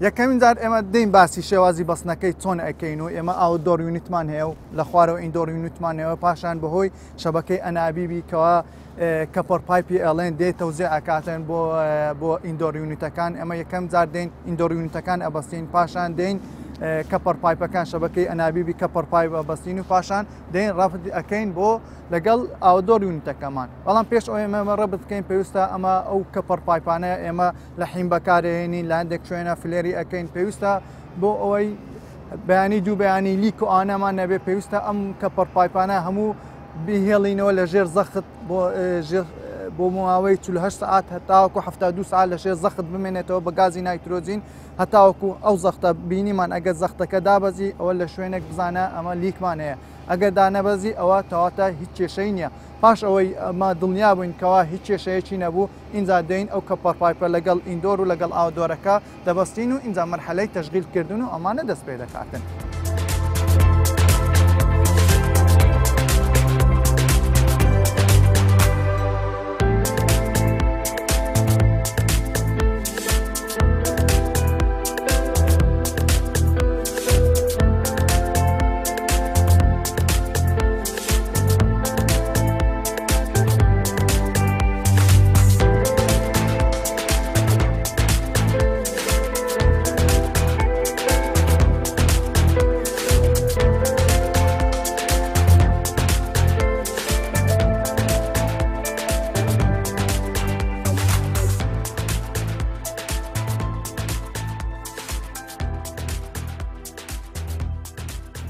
S2: یەکەمین جار ئێمە دەین باسی شێوازی بەستنەکەی چۆن ئەەکەین و ئێمە ئاوتدۆر یونیتمان هەیە و لە خوارەوە ئیندۆر یونیتمان هەیە پاشان بەهۆی شەبەکەی ئەنابیبی کەوا کەپەر پایپی ئەڵێن دێت تەوزێ ئەکاتن بۆ ئیندۆر یونیتەکان ئەمە یەکەم جار دێن ئیندۆر یونیتەکان ئەبەستین پاشان دێن کەپەر پایپەکان شەبەکەی ئەنابیبی کەپەر پایپ بەستین و پاشان دێن ڕافت ئەەکەین بۆ لەگەڵ ئاودۆر یونیتەکەمان بەڵام پێش ئەو ئێمە ڕەبت بکەین پێویستە ئەمە ئەو کەپەر پایپانەیە ئێمە لە حیم بەکارهێنین لە هەندێک شوێنە فلێری ئەەکەین پێویستە بۆ ئەوەی بەیانی دوو بەیانی لیک و ئانەمان نەبێ پێویستە ئەم کەپەر پایپانە هەموو بهێڵینەوە لە ژێر زەخت بۆ ماوەی 48 ساعت هەتاوەکو 72 ساعت لە ژێر زەخت بمێنێتەوە بە گازی نایترۆجین هەتاوەکو ئەو زەختە بینیمان ئەگەر زەختەکە دابەزی ئەوە لە شوێنێک بزانە ئەمە لیکمان هەیە ئەگەر دانەبەزی ئەوە تەواتە هیچ کێشەی نییە پاش ئەوەی ئەمە دڵنیا بووین کەوا هیچ کێشەیەکی نەبوو ئینجا دەین ئەو کەپەر پایپە لەگەڵ ئیندۆر و لەگەڵ ئاودۆرەکە دەبەستین و ئینجا مەرحەلەی تەشغیلکردن و ئەمانە دەست پێ دەکاتن.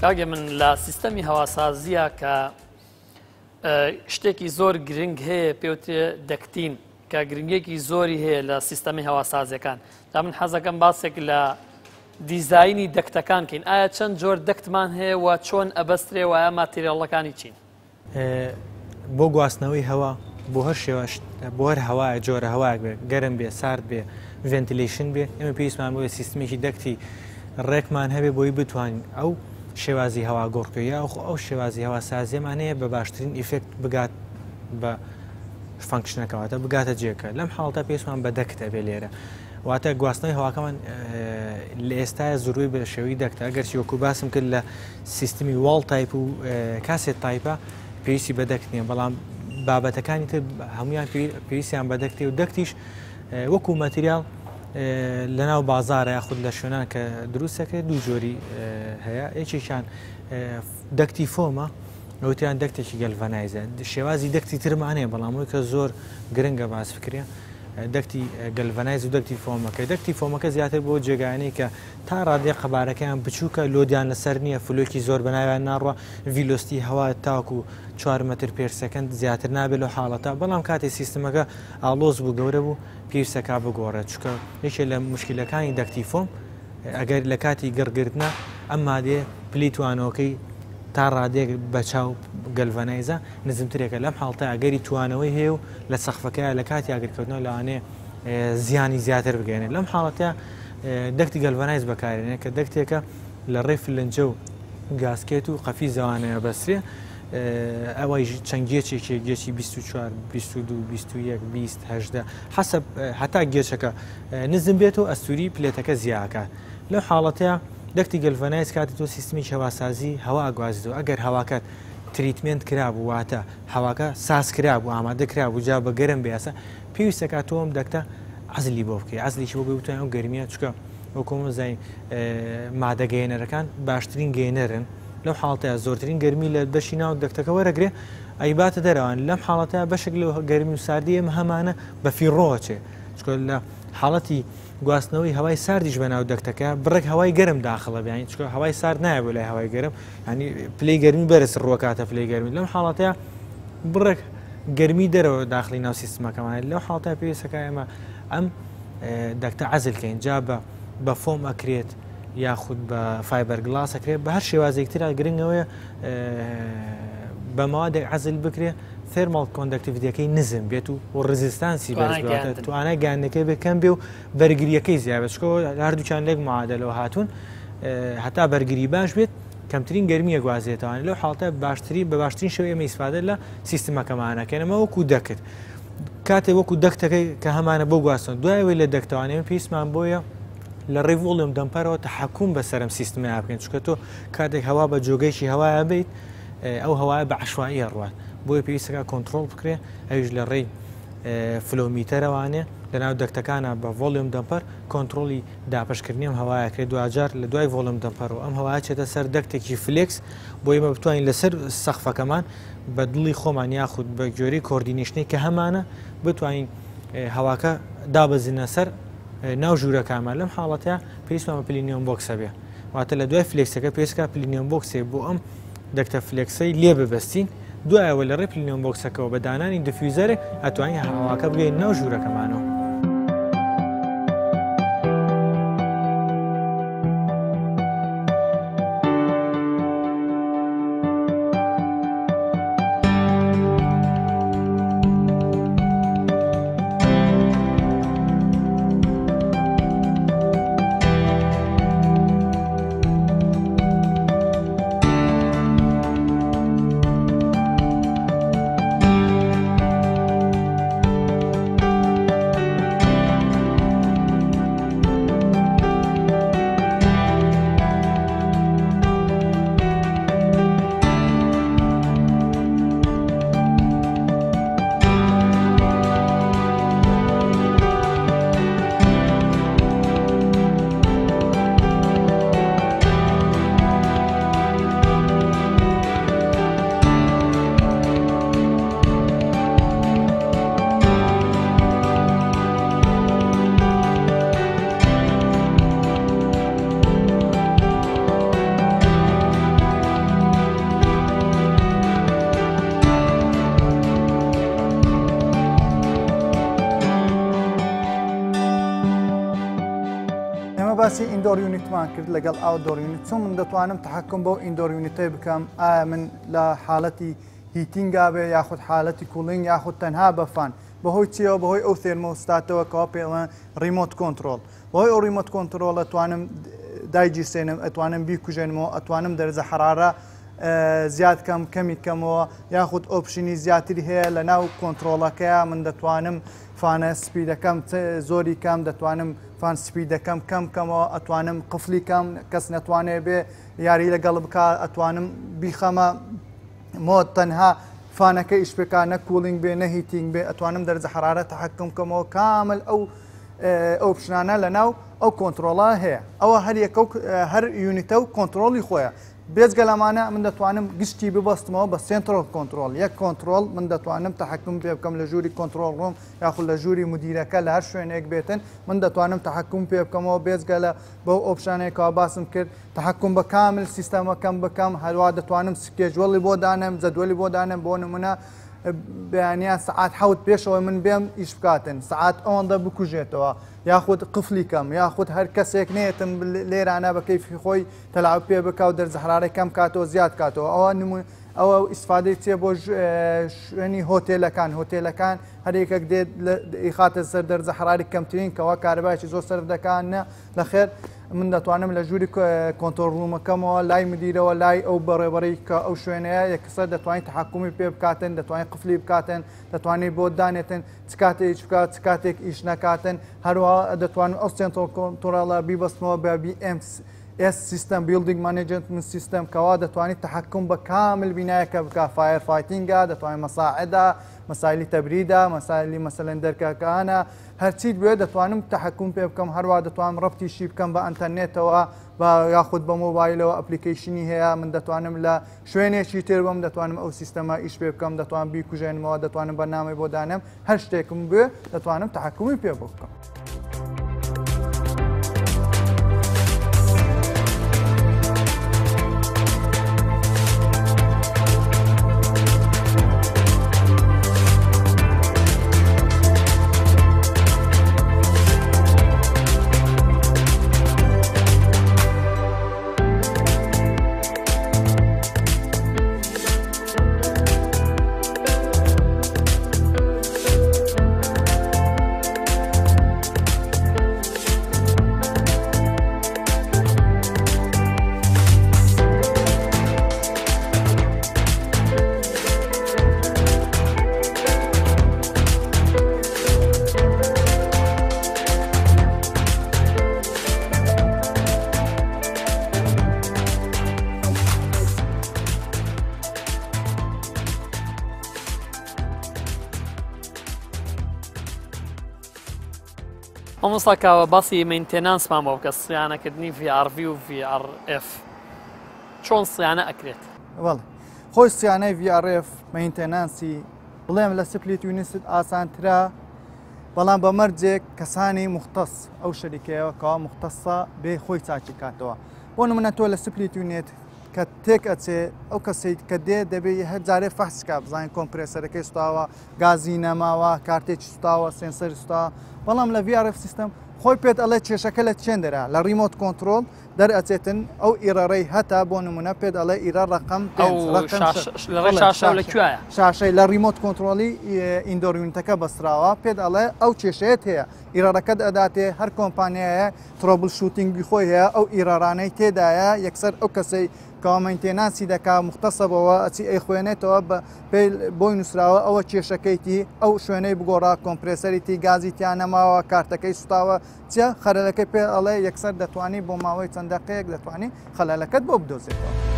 S1: کاگە من لە سیستەمی هەواسازیە کە شتێکی زۆر گرنگ هەیە پێوتێ دەکتین کە گرنگێکی زۆری هەیە لە سیستەمی هەواسازیەکان تا من حەزەکەم باسێک لە دیزاینی دەکتەکان کەین ئایا چەند جۆر دەکتمان هەیە و چۆن ئەبەسترێ وایە ماتیریاڵەکانی چین
S3: بۆ گواستنەوەی هەوا بۆ هەر شێوە بۆ هەر هەوایە جۆرە هەوایەک بێ گەرم بێ سارد بێ ڤنتیلیشن بێ ئێمە پێویستمان بۆیە سیستمێکی دەکتی ڕێکمان هەبێ بۆی بتوانین ئەو شێوازی هەوا گۆڕکەوە ئەو شێوازی هەوا سازیێمانەیە بە باشترین ئیفکت بگات بە فانکشنەکەواتە بگاتە جێکە لەم حاڵتە پێویستمان بە دەکتە بێ لێرە واتە گواستنەوەی هەواکەمان لە ئێستاە زۆروی بە شێوەی دەکتە ئەگەر وەکو باسم کرد لە سیستمی واڵ تایپ و کاسێت تایپە پێویستی بە دەکت نیە بەڵام بابەتەکانی تر هەمویان پێویستیان بە دەکتێ و دەکتیش وەکو مەتریال لەناو بازارە یاخود لە شوێنان کە دروستەکە دوو جۆری هەیە یەکێکیان دەکتی فۆمە ئەوتیان دەکتێکی گەلڤەنایزە شێوازی دەکتی ترمانەیە بەڵام کە زۆر گرنگە باس فکرە دەکتی گەلڤەنایز و دەکتی فۆمەکە دەکتی فۆمەکە زیاتر بۆ جێگایانەی کە تا ڕادێ قەبارەکەیان بچووکە لۆدیان لەسەر نییە فلۆکی زۆر بەناویان ناڕوە ڤیلۆستی هەوا تاکو 4 متر پێ سەکەند زیاتر نابێت لە حاڵەتە بەڵام کاتی سیستمەکە ئالۆز بوو گەورە بوو پێویستەکە بگۆڕێت چکە یەکێک لە مشکلەکانی دەکتی فۆم ئەگەر لە کاتی گەڕگرتنە ئەم مادێ پلی توانەوەکەی تا ڕادێک بە چاو گەلڤەنایزە نزمترێکە لەم حاڵتە ئەگەری توانەوەی هەیە و لە سەخفەکە لە کاتی ئاگرکردنەوە لەوانێ زیانی زیاتر بگەێنێت لەم حاڵەتە دەکتی گەلڤەنایز بەکارێنێت کە دەکتێکە لە ڕێ فلەنجە و گاسکێت و قەفی زەوانەیە بەسرێ ئەوەی چەنگێکی گێکی 24 22 21 20 حسب هەتا گێچەکە نزم بێت و ئەستوری پلێتەکە زیاکات لەو حاڵەتەیە دەکتی گەلڤەنایز کاتی تۆ سیستمی هەواسازی هەوا ئاگوازیتەوە ئەگەر هەواکات تریتمنت کرابوو واتە هەواکە ساز کرابوو ئامادە کرابوو جا بە گەرم بێسە پێویستەکە تۆم دەکتە عزلی بۆ بکەی عزلیشی بۆ بتوانێت ئەو گەرمیە چکە وەکۆمە زای مادە گەێنەرەکان باشترین گەێنەرن لەو حاڵەتەیە زۆرترین گەرمی لە دەشی ناو دەکتەکە وەرەگرێ ئەیباتە دەرەوان لەم حاڵەتەیە بەشێک لە گەرمی و ساردی ئێمە هەمانە بە فیڕۆچێ چکە لە حاڵەتی گواستنەوەی هەوای ساردیش بەناو دەکتەکە بڕێک هەوای گەرم داخڵە بیانی چکە هەوای سارد نایە بۆ لای هەوای گەرم ینی پلەی گەرمی بەرز ڕۆکاتە پلەی گەرمی لەم حاڵەتەیە بڕێک گەرمی دەرەوە داخلی ناو سیستمەکەمان لەو حاڵەتە پێویستەکە ئێمە ئەم دەکتە عەزلکەین جا بە فۆم ئەکرێت یاخود بە فایبەر گلاس ئەکرێت بە هەر شێوازێکترا گرنگەوەی بە ماوادێک عەزل بکرێت تێرماڵ کۆندەکتیڤیتیەکەی نزم بێت و ڕزیستانسی بەرزبێت توانای گاندەکەی بکەم بێ و بەرگریەکەی زیابێت چکەوە هەردووچان لێک معادلەوە هاتوون هەتا بەرگری باش بێت کەمترین گەرمیە گوازێتەوە لەو حاڵتە باشترین بە باشترین شێوە ئێمە ئیسفادە لە سیستمەکەمانەکەنەوە وەکو دەکرد کاتێک وەکو دەکتەکەی کە هەمانە بۆ گواستن دوایەوەی لە دەکتەوانەیە پێویستمان بۆیە لە ڕێڤۆڵیوم دەمپەرەوە تەحەکوم بەسەرم سیستمەیە بکەن چکە تۆ کاتێک هەوا بە جۆگەیشی هەوایە بیت ئەو هەوایە بە عەشوائیە ڕوات بۆیە پێویستەکە کۆنتترۆل بکرێ ئەویش لە ڕێی فلۆمیتەرەوانێ لەناو دەکتەکانە بە ڤۆلیوم دەمپەر کۆنتترۆلی داپەشکردنیم هەوایەکرێت دوجار لە دوای ڤۆلم دەمپەرەوە ئەم هەوایە چێتە سەر دەکتێکی فلێکس بۆ ئێمە بتوانین لەسەر سەخفەکەمان بە دڵی خۆمان یاخود بە گوێرەی کۆردینیشنەی کە هەمانە بتوانین هەواکە دابەزینە سەر ناو ژوورەکانمان لەم حاڵەتە پێویستمە پلینیۆم بۆکسە بێ واتە لە دوای فلێکسەکە پێویستکە پلینیۆم بۆکسێ بۆ ئەم دەکتە فلێکسەی لێ ببەستین دوایەوە لە ڕێ پلینیۆم بۆکسەکەەوە بە دانانی دفیوزەرێک ئەتوانین هەواکە بگەین ناو ژوورەکەمانەوە.
S2: باسی ئیندۆر یونیتمان کرد لەگەڵ ئاوتدۆر یونیت چۆن من دەتوانم تحکم بۆ ئیندۆر یونیتەی بکەم ئایا من لە حاڵەتی هیتینگا بێ یاخود حاڵەتی کوڵینگ یاخود تەنها بەفان بەهۆی چیەوە بەهۆی ئەو تێرمۆستاتەوە کەوا پێڵێن ریمۆت کۆنتترۆل بەهۆی ئەو ریمۆت کۆنتترۆل ئەتوانم دایجیسێنم ئەتوانم بیکوژێنمەوە ئەتوانم دەرزە حرارە زیاد کەم کەمی کەمەوە یاخود ئۆپشنی زیاتری هەیە لە ناو کۆنتترۆلەکەیە من دەتوانم فانە سپیدەکەم زۆری کەم دەتوانم فان سپیدەکەم کەم کەمەوە ئەتوانم قفلی کەم کەس نەتوانێ بێ یاری لەگەڵ بکە ئەتوانم بیخەمە مۆد تەنها فانەکە ئیشپێکا نە کوڵینگ بێ نە هیتینگ بێ ئەتوانم دەرجە حرارە تەحەکم کەمەوە کامل ئەو ئۆپشنانە لە ناو ئەو کۆنتترۆڵە هەیە ئەوە هەر یونیتە و کۆنتترۆلی خۆیە بێزگە لەمانە من دەتوانم گشتی ببەستمەوە بە سنترال کۆنتترۆل یەک کۆنتترۆل من دەتوانم تحکم پێ بکەم لە ژووری کۆنتترۆل ڕۆم یاخود لە ژووری مدیرەکە لە هەر شوێنێک بێتن من دەتوانم تحکم پێ بکەمەوە بێزگە لە بەو ئۆپشانێکەوە باسم کرد تحکم بە کامل سیستەمەکەم بکەم هەروە دەتوانم سکێژوەڵی بۆ دانم جەدوەلی بۆ دانم بۆ نمونە بەیانیان سعات حوت پێشەوە من بێم ئیش بکاتن سعات ئەوەندە بکوژێتەوە یاخود قفلی کەم یاخود هەر کەسێک نێتم لێرانە بە کەیفی خۆی تەلاو پێ بکە و دەرزەحرارەی کەم کاتەوە زیاد کاتەوە ئەوە ئیسفادەی چێ بۆ شوێنی هۆتێلەکان هەرێکێک دێت خاتە سەر دەرزەحراری کەمترین کەەوە کارەبایکی زۆر سەر دەکەن لە خێر من دەتوانم لە ژووری کۆنتۆڕومەکەمەوە لای مدیرەوە لای ئەو بەڕێبەری کە ئەو شوێنەیە یەکسەر دەتوانین تحکومی پێ بکاتن دەتوانین قفلی بکاتن دەتوانین بۆ دانێتن چ کاتێک بکات چ کاتێک ئیش نەکاتن هەروە دەتوانن ئەو سنترال کۆنتۆڕڵە بیبەستمەوە بە BMS سیستم بیلدینگ مانجمنت سیستم کەوا دەتوانیت تحکم بە کامل بینایەکە بکە فایر فایتینگە دەتوانین مەساعدا مەسایلی تەبریدا مەسایلی مەسەلەن دەرکەکانە هەرچیت بێ دەتوانم تحکم پێ بکەم هەروە دەتوانم ڕەبتیشی بکەم بە ئەنتەرنێتەوە بە یاخود بە مۆبایلەوە ئەپلیکیشنی هەیە من دەتوانم لە شوێنێکی تر بم دەتوانم ئەو سیستەمە ئیش پێ بکەم دەتوانم بیکوژێنمەوە دەتوانم بەنامەی بۆ دانم هەر شتێکم بێ دەتوانم تحکمی پێ بکەم.
S1: ئەمەستاکەوە باسی مینتێنانسمان بۆ بکە سیانەکردنی VRV و VRF چۆن سیانە ئەکرێت؟
S2: خۆی سیانەی VRF مینتێنانسی بڵێم لە سپلیت یونیست ئاسانترا بەڵام بە مەرجێک کەسانی مختص ئەو شەریکەوە کەوا مختصە بێ خۆی چاکی کاتەوە بۆ نمونە تۆ لە سپلیت یونیت کە تێک ئەچێ ئەو کەسیت کە دێ دەبێت هەر جارێ فەحسکە بزانین کۆمپرسەرەکەی سوتاوە گازی نەماوە کارتێکی سوتاوە سنسەری سوتاوە بەڵام لە VRF سیستم خۆی پێت ئەڵێ کێشەکە لە چێندەرە لە ریمۆت کۆنتترۆل دەرئەچێتن ئەو ئیرەڕێی هەتا بۆ نمونە پێت ئەڵێ ئیرە ڕقم شاشەی لە ریمۆت کۆنتترۆلی ئیندۆریونتەکە بەسراوە پێت ئەڵێ ئەو کێشەیەت هەیە ئیرەڕەکەت ئەداتێ هەر کۆمپانیایە ترۆبل شوتینگی خۆی هەیە ئەو ئیرەرانەی تێدایە یەکسەر ئەو کەسەی کاومەینتێنانسی دەکا مختصەبەوە ئەچی ئەی خوێنێتەوە بۆی نووسراوە ئەوە کێشەکەیتی ئەو شوێنەی بگۆڕا کۆمپرسەریتی گازی تیان نەماوە کارتەکەی سوتاوە چە خەلەلەکەی پێ ئەڵێ یەکسەر دەتوانی بۆ ماوەی چەند دقەیەک دەتوانی خەلەلەکەت بۆ بدۆزێتەوە.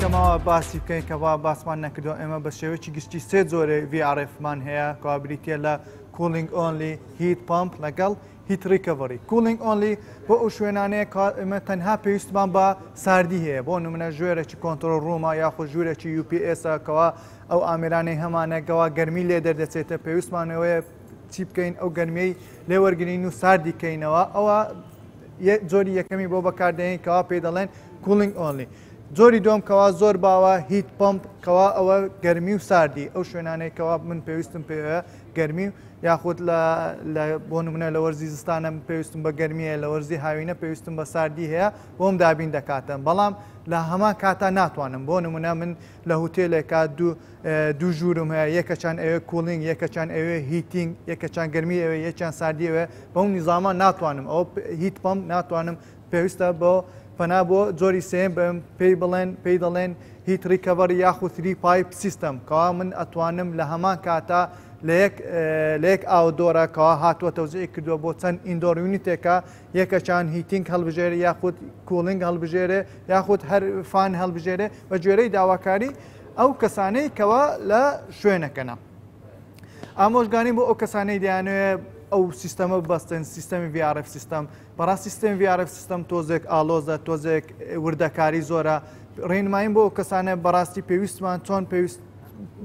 S2: کەماوە باسی بکەین کەوا باسمان نەکردو ئێمە بە شێوەیەکی گشتی سێ جۆرە VRFمان هەیە کابریتە لە کولینگ ئۆنلی هیت پمپ لەگەڵ هیت ریکەڤەری کولینگ ئۆنلی بۆ ئەو شوێنانەیە ئێمە تەنها پێویستمان بە ساردی هەیە بۆ نمونە ژێرەی کۆنتترۆل ڕوومە یاخود ژوورێکی UPSەکەوە ئەو ئامرانەی هەمانەگەوە گەرمی لێ دەردەچێتە پێویستمانەوەی چی بکەین ئەو گەرمیەی لێوەرگرین و ساردی کەینەوە ئەوە جۆری یەکەمی بۆ بەکاردێنین کەوا پێ دەڵێن کولینگ ئۆنلی جۆری دوم کەوا زۆر باوە هیت پمپ کەوا ئەوە گەرمی و ساردی ئەو شوێنانەی کەوا من پێویستم پێوە گەرمی و یاخود بۆ نمونە لە وەرزی زستانە پێویستم بە گەرمیە لە وەرزی هاوینە پێویستم بە ساردی هەیە بۆم دابین دەکاتم بەڵام لە هەمان کاتا ناتوانم بۆ نمونە من لە هوتێلێکا دوو ژوورم هەیە یەکەچان ئەوێ کولینگ یەکەچان ئەوێ هیتینگ یەکەچان گەرمی ئەوێ یەکیان ساردی ئەوێ بەو نیزامان ناتوانم ئەو هیت پمپ ناتوانم پێویستە بۆ پەنا بۆ جۆری سێم بم پێی دەڵێن هیت ریکەڤەری یاخود 3 پایپ سیستەم کەوا من ئەتوانم لە هەمان کاتا لە یەک ئاودۆرە کەوا هاتووە تەوزیع کردووە بۆ چەند ئیندۆر یونیتێکە یەکەچان هیتینگ هەڵبژێرە یاخود کولینگ هەڵبژێرە یاخود هەر فان هەڵبژێرە بە گوێرەی داواکاری ئەو کەسانەی کەوا لە شوێنەکەنە ئامۆژگانی بۆ ئەو کەسانەی دەیانوێت ئەو سیستەمە بەستن سیستەمی VRF سیستەم بەڕاست سیستەمی VRF سیستەم تۆزێک ئالۆزە تۆزێک وردەکاری زۆرە ڕێنماییم بۆ ئەو کەسانە بەڕاستی پێویستمان چۆن پێویست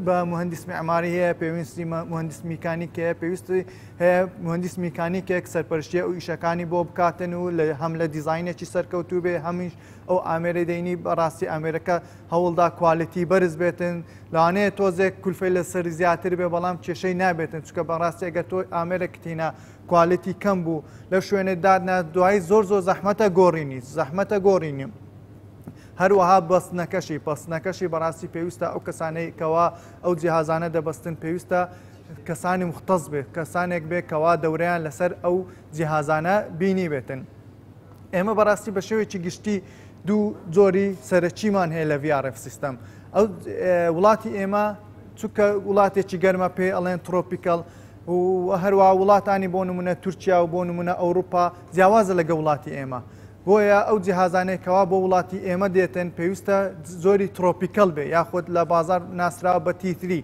S2: بە مهندس معماری هەیە پێویستی مهندس میکانیک هەیە پێویستی هەیە مهندس میکانیکێک سەرپەرشتیە و ئیشەکانی بۆ بکاتن و هەم لە دیزاینێکی سەرکەوتوو بێ هەمیش ئەو ئامێرە دەینی بەڕاستی ئامێرەکە هەوڵدا کوالیتی بەرز بێتن لەوانەیە تۆزێک کولفەی لەسەر زیاتر بێ بەڵام کێشەی نابێتن چکە بەڕاستی ئەگەر تۆ ئامێرە کتینە کوالیتی کەم بوو لە شوێنێ دادنا دوای زۆر زەحمەتە گۆڕینی زەحمەتە گۆڕینی هەروەها بەستنەکەشی بەڕاستی پێویستە ئەو کەسانەی کەوا ئەو جیهازانە دەبەستن پێویستە کەسانی مختص بێت کەسانێک بێت کەوا دەورەیان لەسەر ئەو جیهازانە بینی بێتن ئێمە بەڕاستی بە شێوێکی گشتی دوو جۆری سەرچیمان هەیە لە VRF سیستەم ئەو وڵاتی ئێمە چونکە وڵاتێکی گەرمە پێ ئەڵێن ترۆپیکەڵ و هەروە وڵاتانی بۆ نمونە تورکیا و بۆ نمونە ئەوروپا جیاوازە لەگە وڵاتی ئێمە بۆیە ئەو جیهازانێکەوە بۆ وڵاتی ئێمە دێتن پێویستە زۆری ترۆپیکەل بێ یاخود لە بازار ناسرا بە تیتری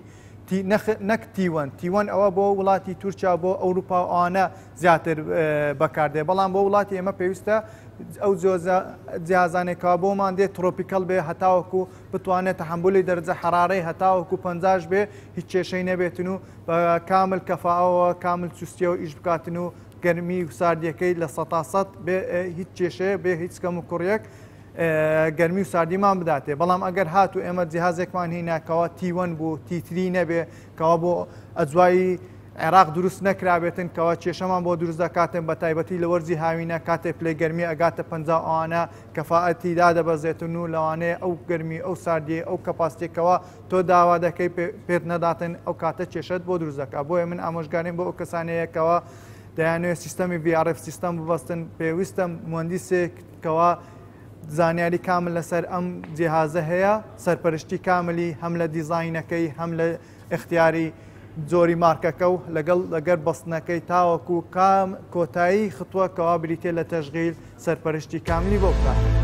S2: نەک تیوەن ئەوە بۆ وڵاتی تورکیا بۆ ئەوروپا ئەوانە زیاتر بەکاردێ بەڵام بۆ وڵاتی ئێمە پێویستە ئەو جیهازانێکەوە بۆمان دێت ترۆپیکەل بێ هەتاوەکو بتوانێت تەحمبولی دەرجە حرارەی هەتاوەکو 50 بێ هیچ کێشەی نەبێتن و بە کامل کەفاوە کامل چوستیە و ئیش بکاتن و گەرمی و ساردیەکەی لە 100 بێ هیچ کێشەیە بێ هیچ کەم و کوڕیەک گەرمی و ساردیمان بداتێ بەڵام ئەگەر هاتو ئێمە جیهازێکمان هیناکەوە تیوەن بوو تیتری نەبێ کەوا بۆ ئەجوایی عێراق دروست نەکرابێتن کەوا کێشەمان بۆ دروست دەکاتن بە تایبەتی لە وەرزی هاوینە کاتێک پلەی گەرمی ئەگاتە 50 ئەوانە کەفاەتی دادەبەزێتن و لەوانەیە ئەو گەرمی ئەو ساردی ئەو کەپاستێکەوە تۆ داوا دەکەی پێت نەداتن ئەو کاتە کێشت بۆ دروست دەکات بۆیە من ئامۆژگاریم بۆ ئەو کەسانەیەکەوە دەیانوێت سیستەمی VRF سیستەم ببەستن پێویستە مهندسێک کەوا زانیاری کامل لەسەر ئەم جیهازە هەیە سەرپەرشتی کاملی هەم لە دیزاینەکەی هەم لە اختیاری جۆری مارکەکە و لەگەر بەستنەکەی تاوەکو کام کۆتایی خطووە کەوا بریتێ لە تەشغیل سەرپەرشتی کاملی بۆ بکات.